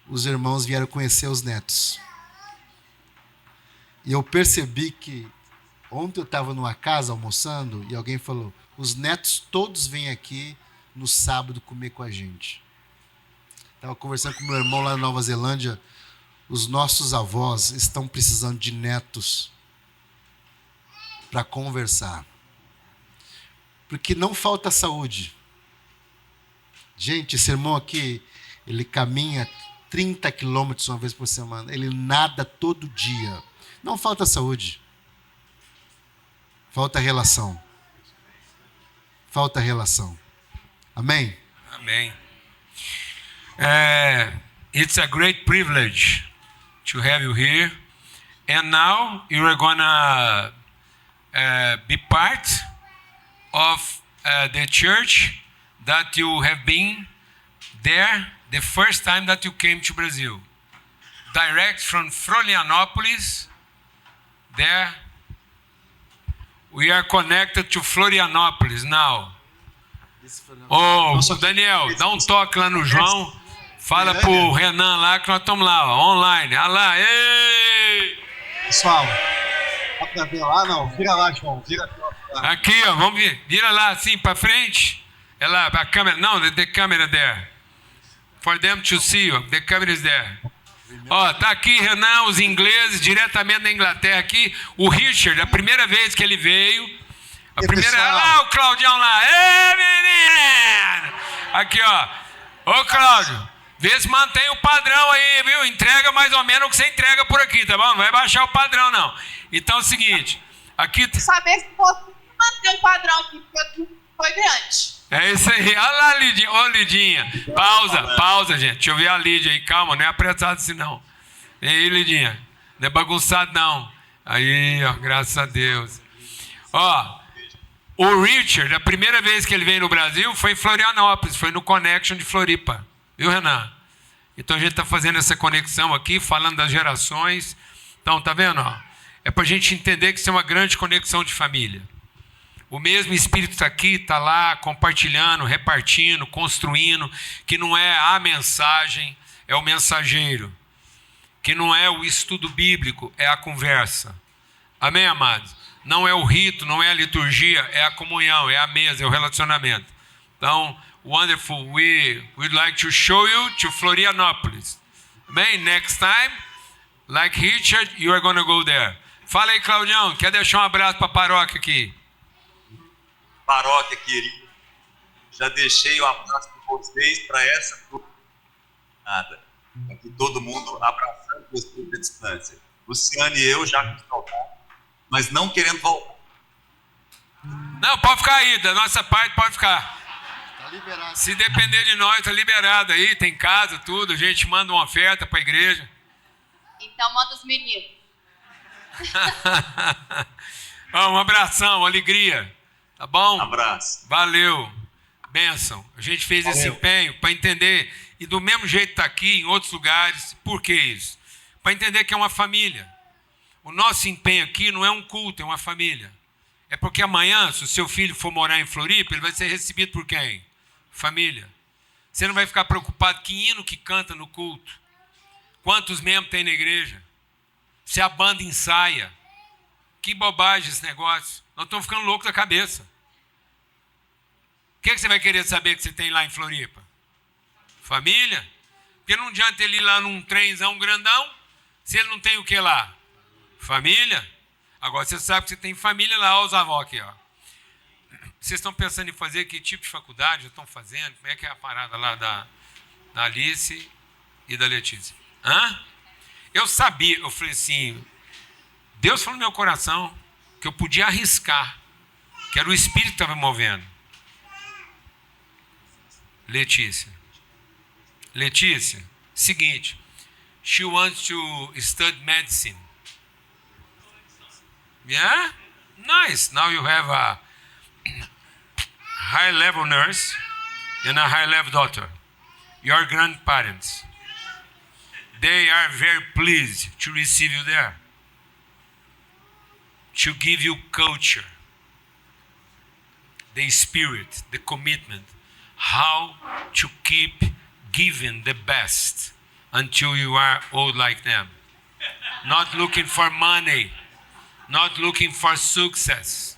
os irmãos vieram conhecer os netos. E eu percebi que ontem eu estava numa casa almoçando e alguém falou, os netos todos vêm aqui no sábado comer com a gente. Estava conversando com meu irmão lá na Nova Zelândia, os nossos avós estão precisando de netos para conversar. Porque não falta saúde. Gente, esse irmão aqui, ele caminha 30 quilômetros uma vez por semana. Ele nada todo dia. Não falta saúde. Falta relação. Falta relação. Amém? Amém. It's a great privilege to have you here. And now you are gonna be part of the church that you have been there the first time that you came to Brazil. Direct from Florianópolis. There. We are connected to Florianópolis now. Ô, Daniel, dá um toque lá no João. Fala pro Renan lá que nós estamos lá, ó, online. Olha lá, ei! Pessoal, dá pra ver lá? Não, vira lá, João. Vira lá. Aqui, ó, vamos ver. Vira lá, assim, pra frente. É lá, a câmera. Não, the camera there. For them to see, the camera is there. Ó, tá aqui, Renan, os ingleses, diretamente da Inglaterra aqui. O Richard, a primeira vez que ele veio. A primeira. Olha lá o Claudião lá. Ê, menino! Aqui, ó. Ô, Cláudio, vê se mantém o padrão aí, viu? Entrega mais ou menos o que você entrega por aqui, tá bom? Não vai baixar o padrão, não. Então é o seguinte. Aqui. Saber se fosse manter o padrão aqui, porque aqui foi grande. É isso aí. Olha lá, Lidinha. Ô, Lidinha. Pausa, gente. Deixa eu ver a Lídia aí. Calma, não é apressado assim, não. Vem aí, Lidinha. Não é bagunçado, não. Aí, ó, graças a Deus. Ó, o Richard, a primeira vez que ele veio no Brasil foi em Florianópolis, foi no Connection de Floripa. Viu, Renan? Então a gente está fazendo essa conexão aqui, falando das gerações. Então, tá vendo? Ó? É para a gente entender que isso é uma grande conexão de família. O mesmo Espírito está aqui, está lá, compartilhando, repartindo, construindo, que não é a mensagem, é o mensageiro. Que não é o estudo bíblico, é a conversa. Amém, amados? Não é o rito, não é a liturgia, é a comunhão, é a mesa, é o relacionamento. Então, wonderful. We'd like to show you to Florianópolis. Amém? Next time, like Richard, you are going to go there. Fala aí, Claudião, quer deixar um abraço para a paróquia aqui? Paróquia querida, já deixei o abraço de vocês para essa nada. Aqui todo mundo abraçando o Espírito à distância. Luciano e eu já com saudade, mas não querendo voltar. Não, pode ficar aí, da nossa parte pode ficar. Tá liberado. Se depender de nós, tá liberado aí, tem casa, tudo, a gente manda uma oferta para a igreja. Então manda os meninos. Um abração, alegria. Tá bom? Abraço. Valeu. Bênção. A gente fez esse empenho para entender E do mesmo jeito está aqui, em outros lugares. Por que isso? Para entender que é uma família. O nosso empenho aqui não é um culto, é uma família. É porque amanhã, se o seu filho for morar em Floripa, ele vai ser recebido por quem? Família. Você não vai ficar preocupado que hino que canta no culto. Quantos membros tem na igreja? Se a banda ensaia. Que bobagem esse negócio. Nós estamos ficando loucos da cabeça. O que você vai querer saber que você tem lá em Floripa? Família? Porque não adianta ele ir lá num trenzão grandão, se ele não tem o que lá? Família? Agora você sabe que você tem família lá, olha os avós aqui, ó. Vocês estão pensando em fazer que tipo de faculdade? Já estão fazendo? Como é que é a parada lá da Alice e da Letícia? Hã? Eu sabia, eu falei assim, Deus falou no meu coração que eu podia arriscar, que era o Espírito que estava me movendo. Letícia, seguinte, she wants to study medicine. Yeah? Nice. Now you have a high-level nurse and a high-level doctor. Your grandparents. They are very pleased to receive you there. To give you culture, the spirit, the commitment, how to keep giving the best until you are old like them. Not looking for money, not looking for success,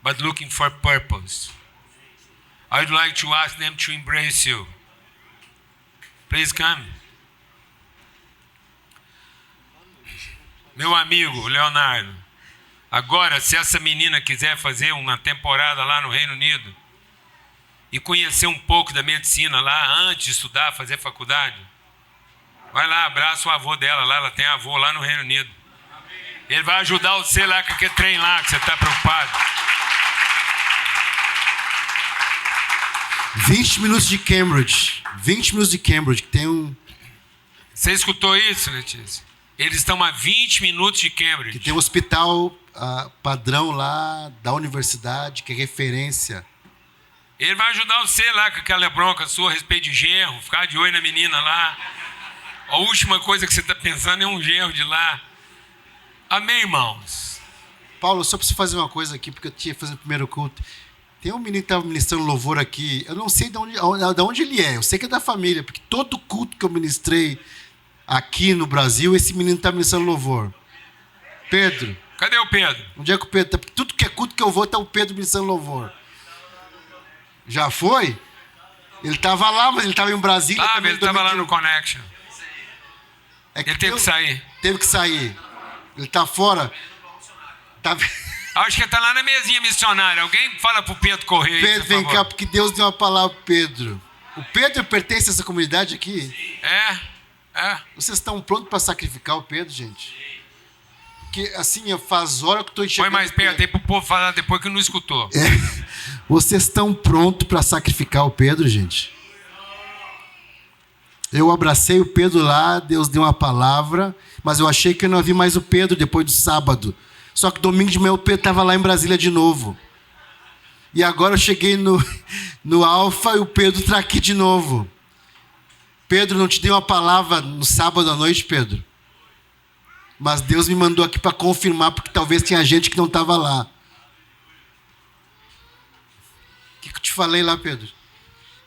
but looking for purpose. I'd like to ask them to embrace you. Please come. Meu amigo Leonardo, agora se essa menina quiser fazer uma temporada lá no Reino Unido e conhecer um pouco da medicina lá antes de estudar, fazer faculdade, vai lá, abraça o avô dela lá, ela tem avô lá no Reino Unido. Ele vai ajudar você lá com aquele trem lá que você está preocupado. 20 minutos de Cambridge. 20 minutos de Cambridge, que tem um... Você escutou isso, Letícia? Eles estão a 20 minutos de Cambridge. Que tem um hospital padrão lá da universidade, que é referência. Ele vai ajudar você lá com aquela bronca sua a respeito de genro, ficar de olho na menina lá. A última coisa que você está pensando é um genro de lá. Amém, irmãos? Paulo, só preciso fazer uma coisa aqui, porque eu tinha fazendo o primeiro culto. Tem um menino que estava ministrando louvor aqui. Eu não sei de onde ele é. Eu sei que é da família, porque todo culto que eu ministrei aqui no Brasil, esse menino está ministrando louvor. Pedro. Cadê o Pedro? Onde é que o Pedro está? Porque tudo que é culto que eu vou, está o Pedro ministrando louvor. Já foi? Ele estava lá, mas ele estava em Brasília. Ah, ele estava lá no Connection. Ele teve que sair. Teve que sair. Ele está fora. Tá... Acho que ele está lá na mesinha missionária. Alguém fala para o Pedro correr aí, Pedro, vem cá, porque Deus deu uma palavra para Pedro. O Pedro pertence a essa comunidade aqui? É. Vocês estão prontos para sacrificar o Pedro, gente? Porque, assim, faz hora que eu estou enxergando... Põe mais perto aí para o povo falar depois que não escutou. Vocês estão prontos para sacrificar o Pedro, gente? Eu abracei o Pedro lá, Deus deu uma palavra, mas eu achei que eu não vi mais o Pedro depois do sábado. Só que domingo de manhã o Pedro estava lá em Brasília de novo. E agora eu cheguei no Alfa e o Pedro está aqui de novo. Pedro, não te dei uma palavra no sábado à noite, Pedro? Mas Deus me mandou aqui para confirmar, porque talvez tinha gente que não estava lá. O que eu te falei lá, Pedro?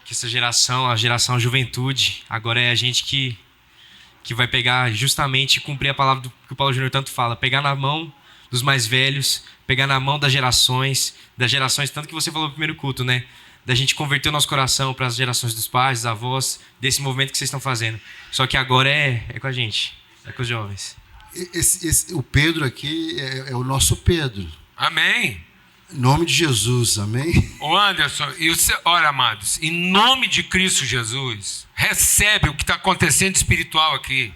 Que essa geração, a geração juventude, agora é a gente que vai pegar justamente e cumprir a palavra que o Paulo Júnior tanto fala, pegar na mão dos mais velhos, pegar na mão das gerações, tanto que você falou no primeiro culto, né? Da gente converter o nosso coração para as gerações dos pais, dos avós, desse movimento que vocês estão fazendo. Só que agora é com a gente, é com os jovens. O Pedro aqui é o nosso Pedro. Amém. Em nome de Jesus, amém? Ô Anderson, olha, amados, em nome de Cristo Jesus, recebe o que está acontecendo espiritual aqui.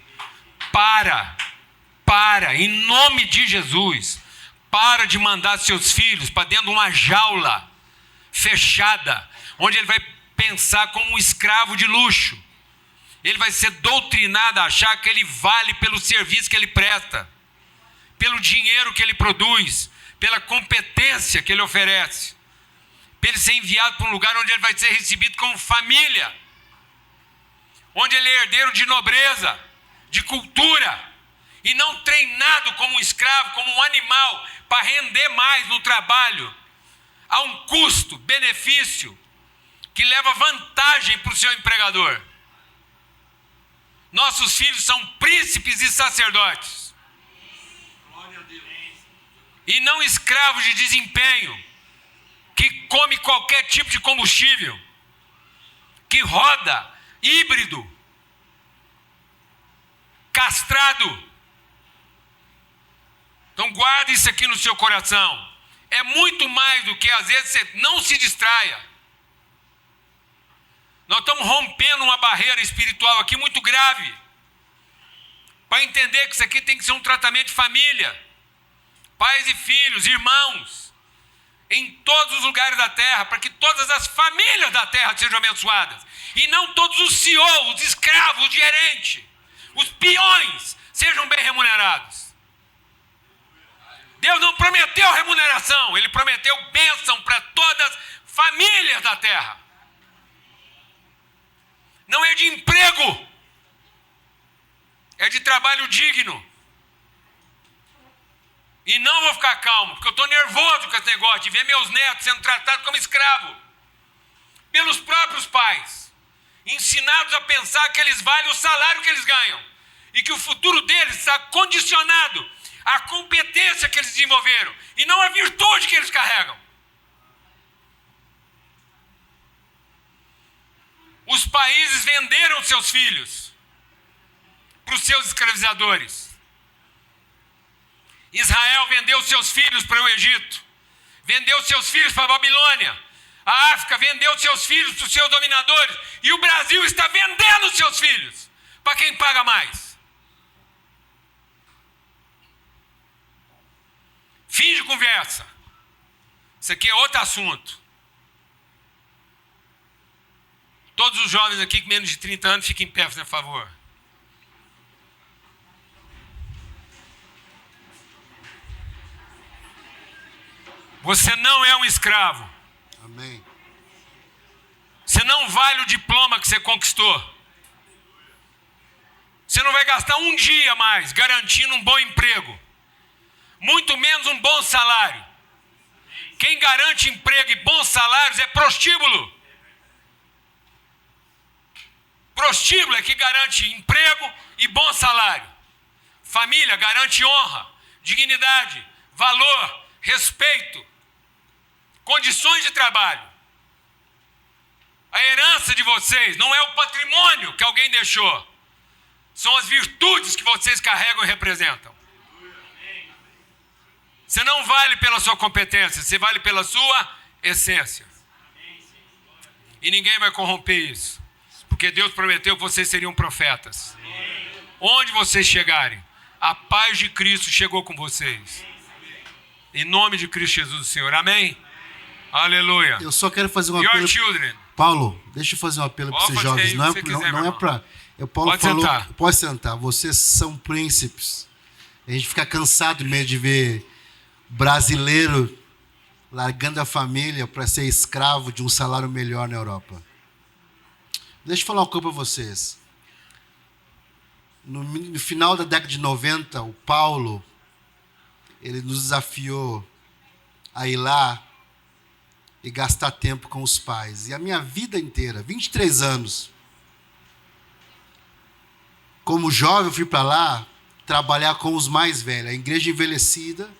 Para, em nome de Jesus, para de mandar seus filhos para dentro de uma jaula fechada, onde ele vai pensar como um escravo de luxo. Ele vai ser doutrinado a achar que ele vale pelo serviço que ele presta, pelo dinheiro que ele produz, pela competência que ele oferece, para ele ser enviado para um lugar onde ele vai ser recebido como família. onde ele é herdeiro de nobreza, de cultura, e não treinado como um escravo, como um animal, para render mais no trabalho, a um custo, benefício, que leva vantagem para o seu empregador. Nossos filhos são príncipes e sacerdotes. E não escravos de desempenho, que come qualquer tipo de combustível, que roda, híbrido, castrado. Então guarde isso aqui no seu coração. É muito mais do que às vezes você não se distraia. Nós estamos rompendo uma barreira espiritual aqui muito grave, para entender que isso aqui tem que ser um tratamento de família, pais e filhos, irmãos, em todos os lugares da terra, para que todas as famílias da terra sejam abençoadas, e não todos os CEOs, os escravos, os gerentes, os peões sejam bem remunerados. Deus não prometeu remuneração, Ele prometeu bênção para todas as famílias da terra. Não é de emprego, é de trabalho digno. E não vou ficar calmo, porque eu estou nervoso com esse negócio de ver meus netos sendo tratados como escravo pelos próprios pais, ensinados a pensar que eles valem o salário que eles ganham e que o futuro deles está condicionado à competência que eles desenvolveram e não à virtude que eles carregam. Os países venderam seus filhos para os seus escravizadores. Israel vendeu seus filhos para o Egito, vendeu seus filhos para a Babilônia, a África vendeu seus filhos para os seus dominadores, e o Brasil está vendendo seus filhos para quem paga mais. Fim de conversa. Isso aqui é outro assunto. Todos os jovens aqui com menos de 30 anos, fiquem em pé, por favor. Você não é um escravo. Amém. Você não vale o diploma que você conquistou. Você não vai gastar um dia mais garantindo um bom emprego, muito menos um bom salário. Quem garante emprego e bons salários é prostíbulo. Prostíbulo é que garante emprego e bom salário. Família garante honra, dignidade, valor, respeito, condições de trabalho. A herança de vocês não é o patrimônio que alguém deixou, são as virtudes que vocês carregam e representam. Você não vale pela sua competência, você vale pela sua essência. E ninguém vai corromper isso, porque Deus prometeu que vocês seriam profetas. Onde vocês chegarem, a paz de Cristo chegou com vocês. Em nome de Cristo Jesus, Senhor. Amém? Aleluia. Eu só quero fazer um Your apelo. children. Paulo, deixa eu fazer um apelo para esses jovens. Não é para. Paulo Pode falou. sentar. Pode sentar. Vocês são príncipes. A gente fica cansado mesmo de ver brasileiro largando a família para ser escravo de um salário melhor na Europa. Deixa eu falar uma coisa para vocês. No final da década de 90, o Paulo, ele nos desafiou a ir lá e gastar tempo com os pais. E a minha vida inteira, 23 anos, como jovem, eu fui para lá trabalhar com os mais velhos, a igreja envelhecida,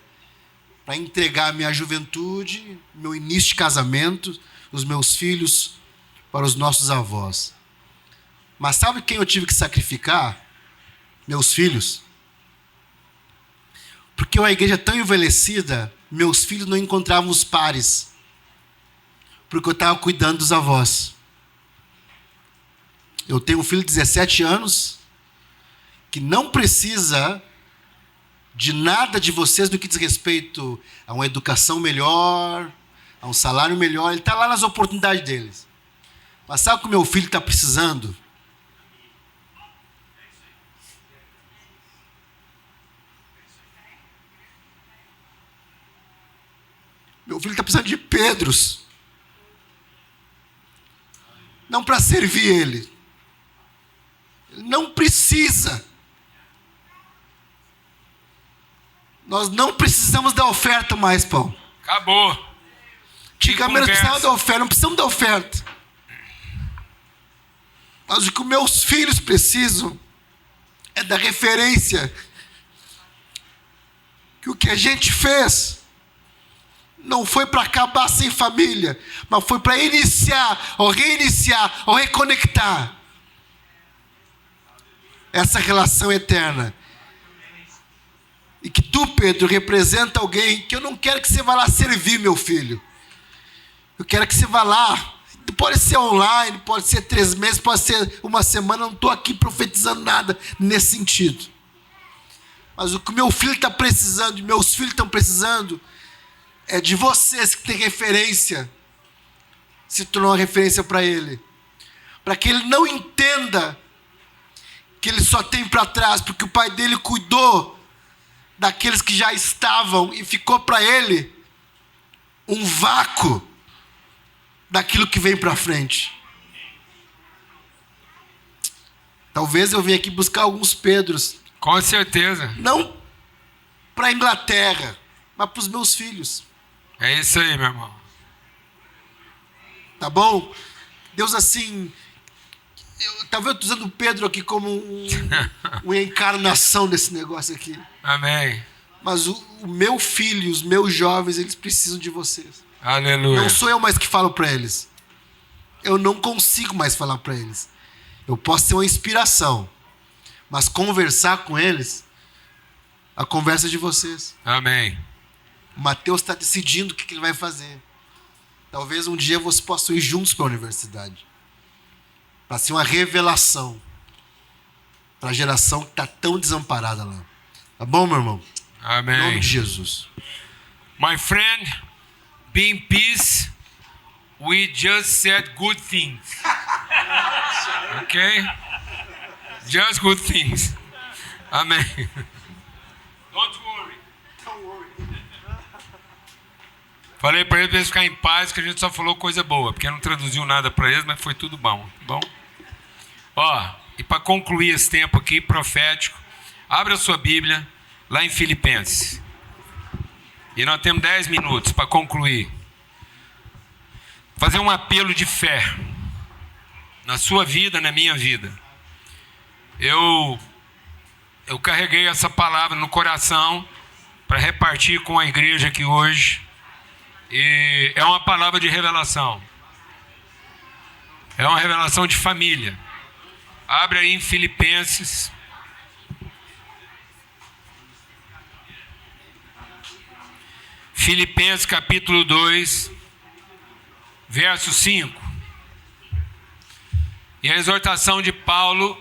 para entregar a minha juventude, meu início de casamento, os meus filhos para os nossos avós. Mas sabe quem eu tive que sacrificar? Meus filhos. Porque a igreja tão envelhecida, meus filhos não encontravam os pares, porque eu estava cuidando dos avós. Eu tenho um filho de 17 anos, que não precisa de nada de vocês no que diz respeito a uma educação melhor, a um salário melhor. Ele está lá nas oportunidades deles. Mas sabe o que o meu filho está precisando? Meu filho está precisando de Pedros. Não para servir ele, Não precisa. Nós não precisamos da oferta mais, Paulo. Acabou. Antigamente nós precisávamos da oferta, não precisamos da oferta. Mas o que meus filhos precisam é da referência. Que o que a gente fez não foi para acabar sem família, mas foi para iniciar, ou reiniciar, ou reconectar essa relação eterna. E que tu, Pedro, representa alguém que eu não quero que você vá lá servir, meu filho. Eu quero que você vá lá. Pode ser online, pode ser 3 meses, pode ser 1 semana. Eu não estou aqui profetizando nada nesse sentido. Mas o que meu filho está precisando, e meus filhos estão precisando, é de vocês que têm referência, se tornar uma referência para ele. Para que ele não entenda que ele só tem para trás, porque o pai dele cuidou daqueles que já estavam e ficou para ele um vácuo daquilo que vem para frente. Talvez eu venha aqui buscar alguns Pedros. Com certeza. Não para a Inglaterra, mas para os meus filhos. É isso aí, meu irmão. Tá bom? Deus, assim, talvez eu estou usando o Pedro aqui como uma encarnação desse negócio aqui. Amém. Mas o meu filho, os meus jovens, eles precisam de vocês. Aleluia. Não sou eu mais que falo para eles. Eu não consigo mais falar para eles. Eu posso ser uma inspiração, mas conversar com eles, a conversa é de vocês. Amém. O Mateus está decidindo o que ele vai fazer. Talvez um dia vocês possam ir juntos para a universidade, para ser uma revelação para a geração que está tão desamparada lá. Tá bom, meu irmão? Amém. Em nome de Jesus. My friend, be in peace. We just said good things. Okay? Just good things. Amém. Don't worry. Falei para eles ficarem em paz, que a gente só falou coisa boa, porque não traduziu nada para eles, mas foi tudo bom. Bom? Ó, e para concluir esse tempo aqui profético, abra a sua Bíblia lá em Filipenses. E nós temos 10 minutos para concluir. Fazer um apelo de fé na sua vida, na minha vida. Eu carreguei essa palavra no coração para repartir com a igreja aqui hoje. E é uma palavra de revelação. É uma revelação de família. Abre aí em Filipenses. Filipenses capítulo 2, verso 5. E a exortação de Paulo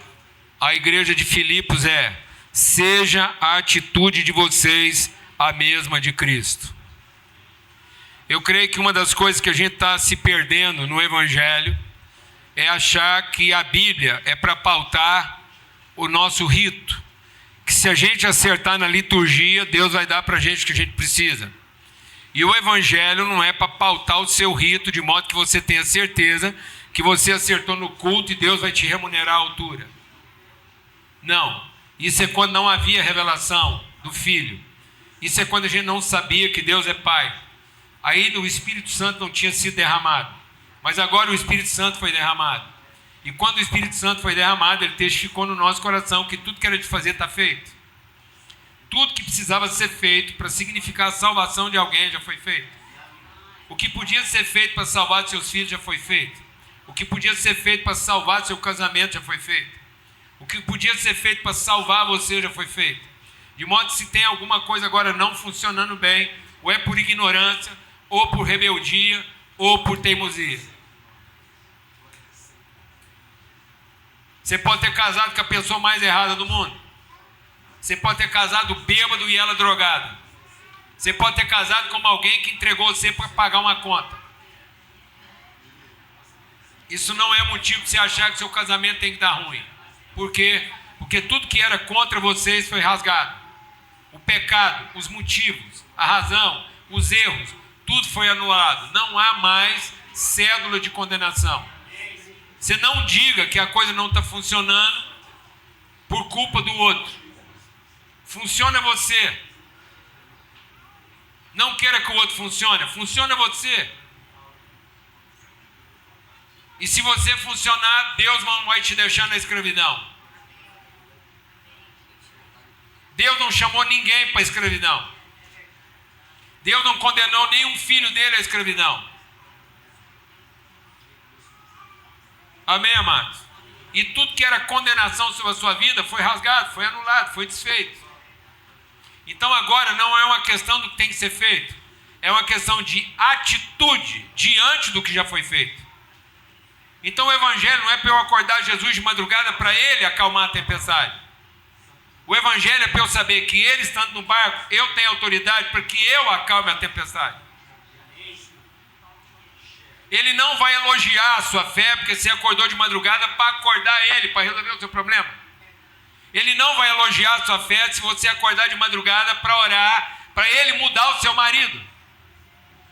à igreja de Filipos é: seja a atitude de vocês a mesma de Cristo. Eu creio que uma das coisas que a gente está se perdendo no Evangelho é achar que a Bíblia é para pautar o nosso rito. Que se a gente acertar na liturgia, Deus vai dar para a gente o que a gente precisa. E o Evangelho não é para pautar o seu rito, de modo que você tenha certeza que você acertou no culto e Deus vai te remunerar à altura. Não. Isso é quando não havia revelação do Filho. Isso é quando a gente não sabia que Deus é Pai. Aí o Espírito Santo não tinha sido derramado. Mas agora o Espírito Santo foi derramado. E quando o Espírito Santo foi derramado, ele testificou no nosso coração que tudo que era de fazer está feito. Tudo que precisava ser feito para significar a salvação de alguém já foi feito. O que podia ser feito para salvar seus filhos já foi feito. O que podia ser feito para salvar seu casamento já foi feito. O que podia ser feito para salvar você já foi feito. De modo que se tem alguma coisa agora não funcionando bem, ou é por ignorância, ou por rebeldia, ou por teimosia. Você pode ter casado com a pessoa mais errada do mundo. Você pode ter casado bêbado e ela drogada. Você pode ter casado com alguém que entregou você para pagar uma conta. Isso não é motivo de você achar que seu casamento tem que dar ruim. Por quê? Porque tudo que era contra vocês foi rasgado. O pecado, os motivos, a razão, os erros, tudo foi anulado. Não há mais cédula de condenação. Você não diga que a coisa não está funcionando por culpa do outro. Funciona você. Não queira que o outro funcione. Funciona você. E se você funcionar, Deus não vai te deixar na escravidão. Deus não chamou ninguém para a escravidão. Deus não condenou nenhum filho dele à escravidão. Amém, amados? E tudo que era condenação sobre a sua vida foi rasgado, foi anulado, foi desfeito. Então agora não é uma questão do que tem que ser feito. É uma questão de atitude diante do que já foi feito. Então o evangelho não é para eu acordar Jesus de madrugada para ele acalmar a tempestade. O evangelho é para eu saber que ele estando no barco, eu tenho autoridade para que eu acalme a tempestade. Ele não vai elogiar a sua fé porque você acordou de madrugada para acordar ele, para resolver o seu problema. Ele não vai elogiar a sua fé se você acordar de madrugada para orar, para ele mudar o seu marido.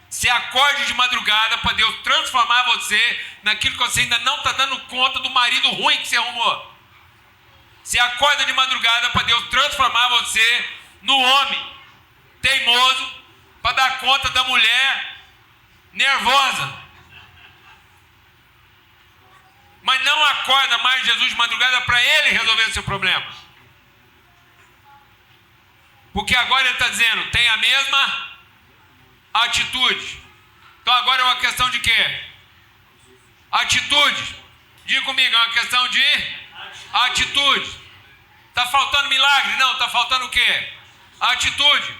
Se acorde de madrugada para Deus transformar você naquilo que você ainda não está dando conta do marido ruim que você arrumou. Se acorda de madrugada para Deus transformar você no homem teimoso para dar conta da mulher nervosa. Mas não acorda mais Jesus de madrugada para ele resolver o seu problema. Porque agora ele está dizendo, tem a mesma atitude. Então agora é uma questão de quê? Atitude. Diga comigo, é uma questão de atitude. Está faltando milagre? Não, está faltando o quê? Atitude.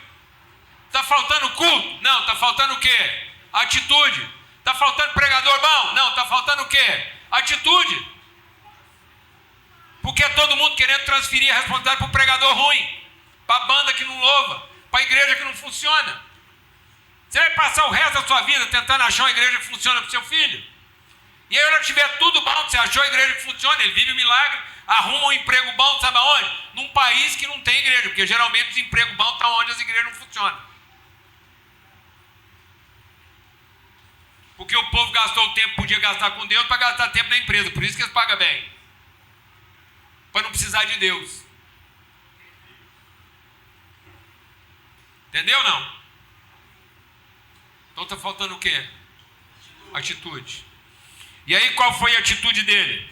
Está faltando culto? Não, está faltando o quê? Atitude. Está faltando pregador bom? Não, está faltando o quê? Atitude. Porque é todo mundo querendo transferir a responsabilidade para o pregador ruim, para a banda que não louva, para a igreja que não funciona. Você vai passar o resto da sua vida tentando achar uma igreja que funciona para o seu filho. E aí, na hora que tiver tudo bom, você achou a igreja que funciona, ele vive um milagre, arruma um emprego bom, sabe aonde? Num país que não tem igreja, porque geralmente os empregos bons estão onde as igrejas não funcionam. Porque o povo gastou o tempo que podia gastar com Deus para gastar tempo na empresa, por isso que eles pagam bem. Para não precisar de Deus. Entendeu ou não? Então está faltando o quê? Atitude. E aí qual foi a atitude dele?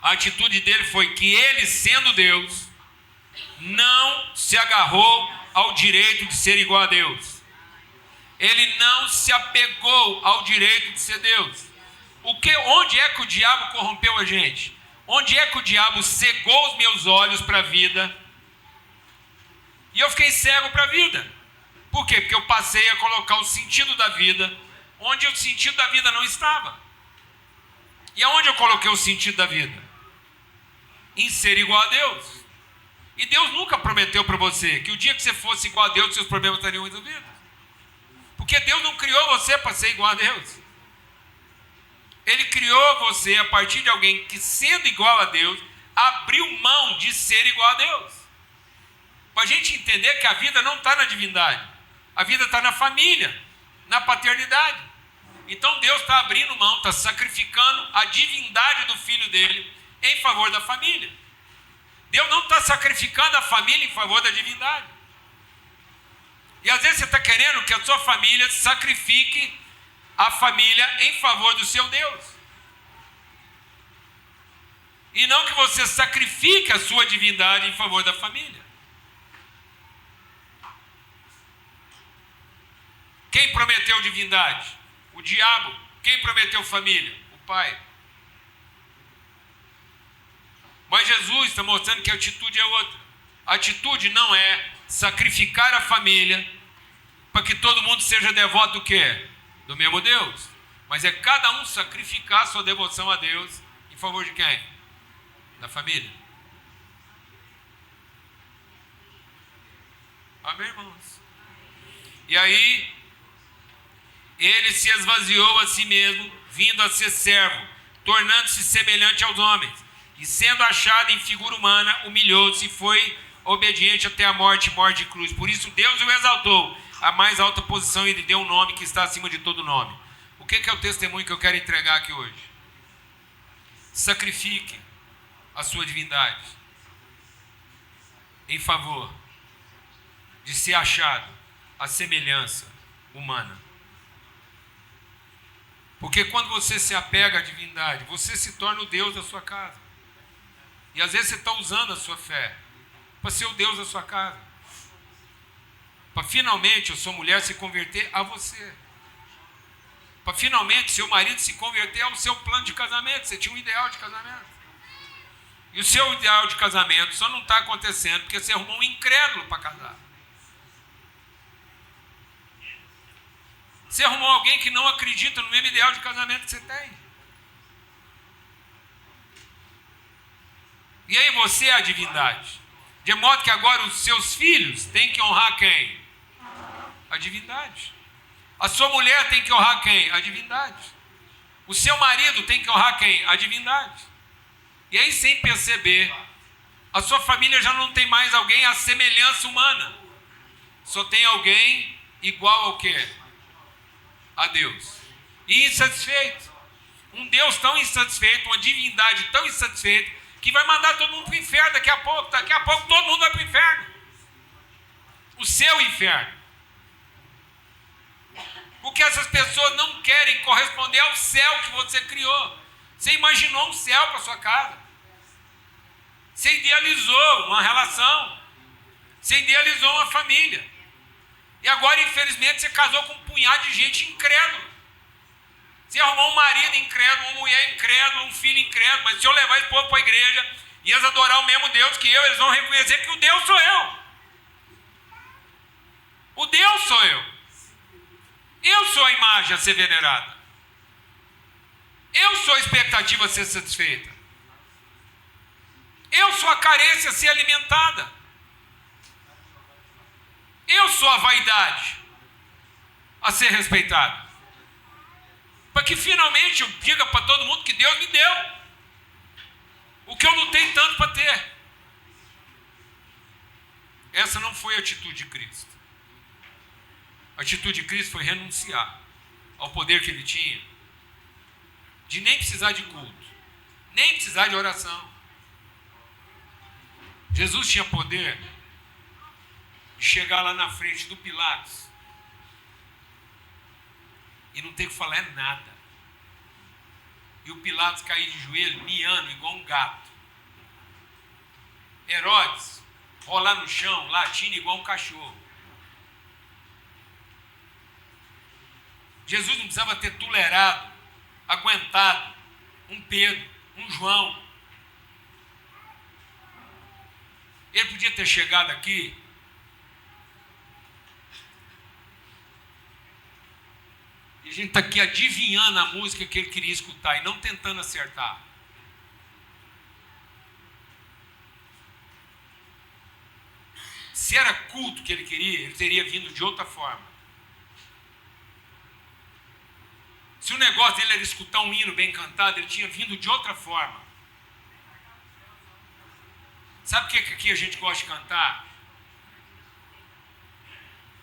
A atitude dele foi que ele, sendo Deus, não se agarrou ao direito de ser igual a Deus. Ele não se apegou ao direito de ser Deus. Onde é que o diabo corrompeu a gente? Onde é que o diabo cegou os meus olhos para a vida? E eu fiquei cego para a vida. Por quê? Porque eu passei a colocar o sentido da vida onde o sentido da vida não estava. E aonde eu coloquei o sentido da vida? Em ser igual a Deus. E Deus nunca prometeu para você que o dia que você fosse igual a Deus, seus problemas estariam resolvidos. Porque Deus não criou você para ser igual a Deus. Ele criou você a partir de alguém que, sendo igual a Deus, abriu mão de ser igual a Deus. Para a gente entender que a vida não está na divindade. A vida está na família, na paternidade. Então Deus está abrindo mão, está sacrificando a divindade do filho dele em favor da família. Deus não está sacrificando a família em favor da divindade. E às vezes você está querendo que a sua família sacrifique a família em favor do seu Deus. E não que você sacrifique a sua divindade em favor da família. Quem prometeu divindade? O diabo. Quem prometeu família? O pai. Mas Jesus está mostrando que a atitude é outra. A atitude não é sacrificar a família para que todo mundo seja devoto do quê? Do mesmo Deus. Mas é cada um sacrificar sua devoção a Deus em favor de quem? Da família. Amém, irmãos? E aí, ele se esvaziou a si mesmo, vindo a ser servo, tornando-se semelhante aos homens. E sendo achado em figura humana, humilhou-se e foi obediente até a morte, morte de cruz. Por isso Deus o exaltou à mais alta posição e lhe deu um nome que está acima de todo nome. O que é o testemunho que eu quero entregar aqui hoje? Sacrifique a sua divindade. em favor de ser achado à semelhança humana. Porque quando você se apega à divindade, você se torna o Deus da sua casa. E às vezes você está usando a sua fé para ser o Deus da sua casa. Para finalmente a sua mulher se converter a você. Para finalmente seu marido se converter ao seu plano de casamento. Você tinha um ideal de casamento. E o seu ideal de casamento só não está acontecendo porque você arrumou um incrédulo para casar. Você arrumou alguém que não acredita no mesmo ideal de casamento que você tem. E aí você é a divindade. De modo que agora os seus filhos têm que honrar quem? A divindade. A sua mulher tem que honrar quem? A divindade. O seu marido tem que honrar quem? A divindade. E aí, sem perceber, a sua família já não tem mais alguém à semelhança humana. Só tem alguém igual ao quê? A Deus. E insatisfeito. Um Deus tão insatisfeito, uma divindade tão insatisfeita, que vai mandar todo mundo para o inferno daqui a pouco. Daqui a pouco todo mundo vai para o inferno. O seu inferno. Porque essas pessoas não querem corresponder ao céu que você criou. Você imaginou um céu para sua casa. Você idealizou uma relação. Você idealizou uma família. E agora, infelizmente, você casou com um punhado de gente incrédula. Você arrumou um marido incrédulo, uma mulher incrédula, um filho incrédulo. Mas se eu levar esse povo para a igreja e eles adorar o mesmo Deus que eu, eles vão reconhecer que o Deus sou eu. O Deus sou eu. Eu sou a imagem a ser venerada. Eu sou a expectativa a ser satisfeita. Eu sou a carência a ser alimentada. Eu sou a vaidade a ser respeitada. Para que finalmente eu diga para todo mundo que Deus me deu o que eu não tenho tanto para ter. Essa não foi a atitude de Cristo. A atitude de Cristo foi renunciar ao poder que ele tinha de nem precisar de culto, nem precisar de oração. Jesus tinha poder de chegar lá na frente do Pilatos e não ter que falar nada. E o Pilatos cair de joelho, miando igual um gato. Herodes rolar no chão, latindo igual um cachorro. Jesus não precisava ter tolerado, aguentado um Pedro, um João. Ele podia ter chegado aqui e a gente está aqui adivinhando a música que ele queria escutar e não tentando acertar. Se era culto que ele queria, ele teria vindo de outra forma. Se o negócio dele era escutar um hino bem cantado, ele tinha vindo de outra forma. Sabe o que aqui a gente gosta de cantar?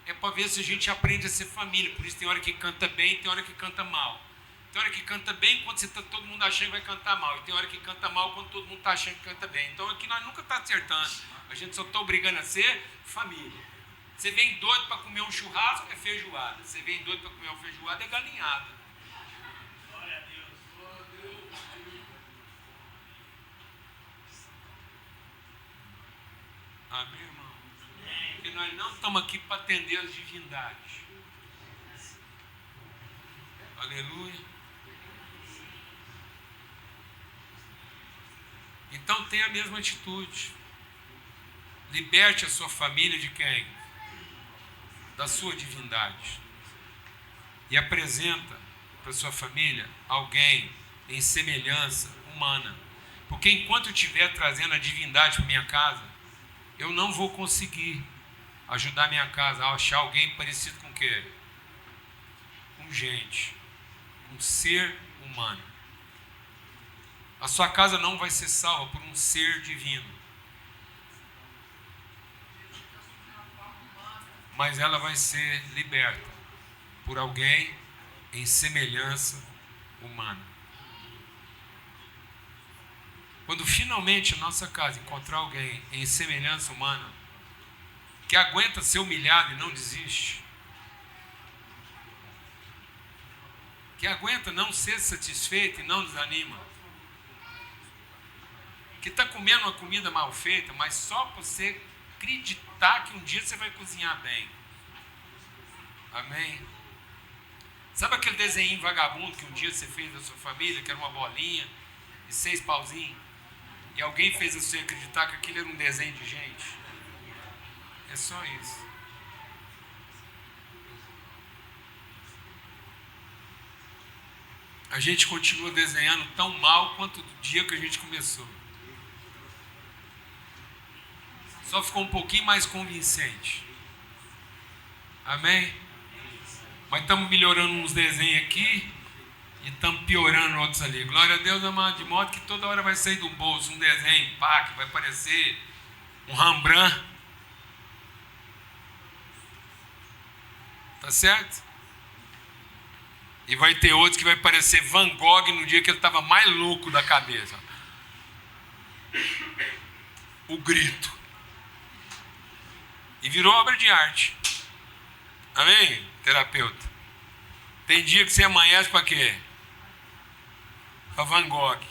É para ver se a gente aprende a ser família. Por isso tem hora que canta bem e tem hora que canta mal. Tem hora que canta bem quando todo mundo achando que vai cantar mal. E tem hora que canta mal quando todo mundo está achando que canta bem. Então aqui nós nunca estamos acertando. A gente só está obrigando a ser família. Você vem doido para comer um churrasco, é feijoada. Você vem doido para comer uma feijoada, é galinhada. Amém, irmão? Porque nós não estamos aqui para atender as divindades. Aleluia. Então tenha a mesma atitude. Liberte a sua família de quem? Da sua divindade. E apresenta para a sua família alguém em semelhança humana. Porque enquanto eu estiver trazendo a divindade para minha casa, eu não vou conseguir ajudar minha casa a achar alguém parecido com o quê? Com gente. Um ser humano. A sua casa não vai ser salva por um ser divino. Mas ela vai ser liberta por alguém em semelhança humana. Quando finalmente a nossa casa encontrar alguém em semelhança humana, que aguenta ser humilhado e não desiste, que aguenta não ser satisfeito e não desanima, que está comendo uma comida mal feita, mas só para você acreditar que um dia você vai cozinhar bem. Amém? Sabe aquele desenho vagabundo que um dia você fez da sua família, que era uma bolinha e 6 pauzinhos, e alguém fez você acreditar que aquilo era um desenho de gente? É só isso. A gente continua desenhando tão mal quanto do dia que a gente começou. Só ficou um pouquinho mais convincente. Amém? Mas estamos melhorando uns desenhos aqui e estamos piorando outros ali. Glória a Deus, amado, de modo que toda hora vai sair do bolso um desenho, pá, que vai parecer um Rembrandt. Tá certo? E vai ter outros que vai parecer Van Gogh no dia que ele estava mais louco da cabeça. O grito. E virou obra de arte. Amém, terapeuta? Tem dia que você amanhece para quê? Para Van Gogh.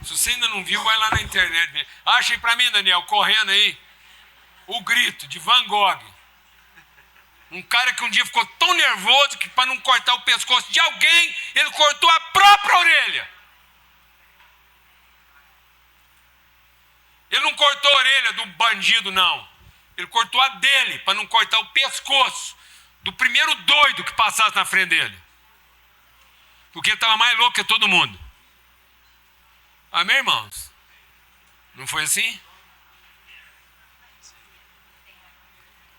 Se você ainda não viu, vai lá na internet. Acha aí para mim, Daniel, correndo aí. O grito de Van Gogh. Um cara que um dia ficou tão nervoso que para não cortar o pescoço de alguém, ele cortou a própria orelha. Ele não cortou a orelha do bandido, não. Ele cortou a dele, para não cortar o pescoço do primeiro doido que passasse na frente dele. Porque ele estava mais louco que todo mundo. Amém, irmãos? Não foi assim?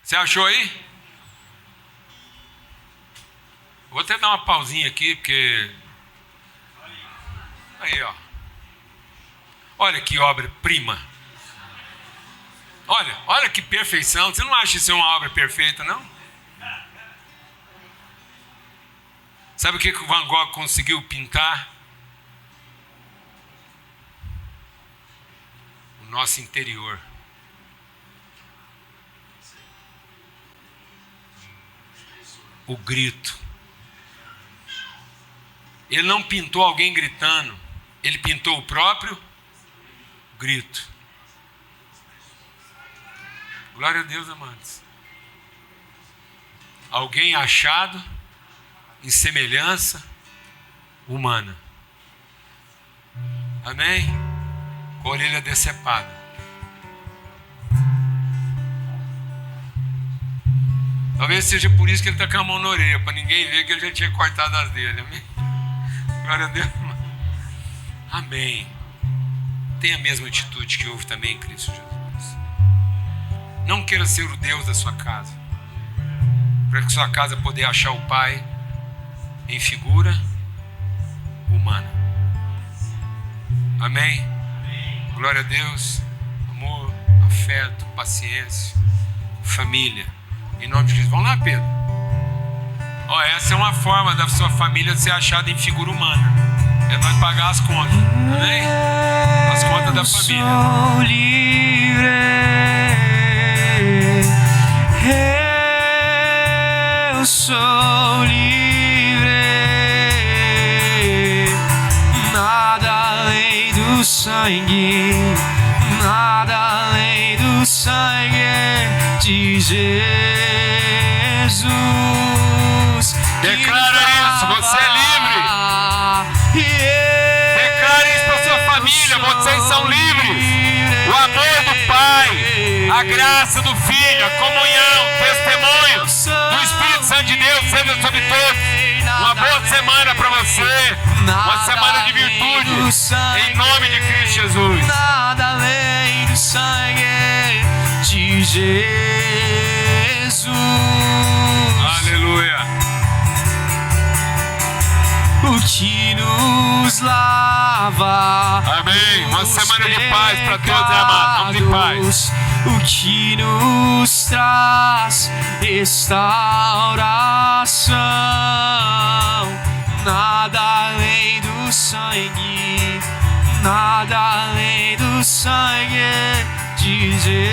Você achou aí? Vou até dar uma pausinha aqui, porque... Aí, ó. Olha que obra-prima. Olha que perfeição. Você não acha isso uma obra perfeita, não? Sabe o que o Van Gogh conseguiu pintar? O nosso interior. O grito. Ele não pintou alguém gritando. Ele pintou o próprio grito. Glória a Deus, amados. Alguém achado em semelhança humana. Amém? Com a orelha decepada. Talvez seja por isso que ele está com a mão na orelha, para ninguém ver que ele já tinha cortado as dele. Amém? Glória a Deus. Amém. Tem a mesma atitude que houve também em Cristo Jesus. Não queira ser o Deus da sua casa, para que sua casa poder achar o Pai em figura humana. Amém? Glória a Deus. Amor, afeto, paciência, família. Em nome de Jesus. Vamos lá, Pedro. Ó, essa é uma forma da sua família ser achada em figura humana. É nós pagar as contas. Amém? As contas da família. Sou livre. Eu sou livre. Nada além do sangue. Nada além do sangue de Jesus. Declara isso, você é livre. Declara isso para sua família, vocês são livres. O amor do Pai, a graça do Filho, a comunhão, o testemunho do Espírito Santo de Deus seja sobre todos. Uma boa semana para você, uma semana de virtude, em nome de Cristo Jesus. Nada além do sangue de Jesus. Aleluia. O que nos lava. Amém. Uma semana de paz para todos, amados. Vamos em paz. o que nos traz restauração. Nada além do sangue, nada além do sangue de Jesus.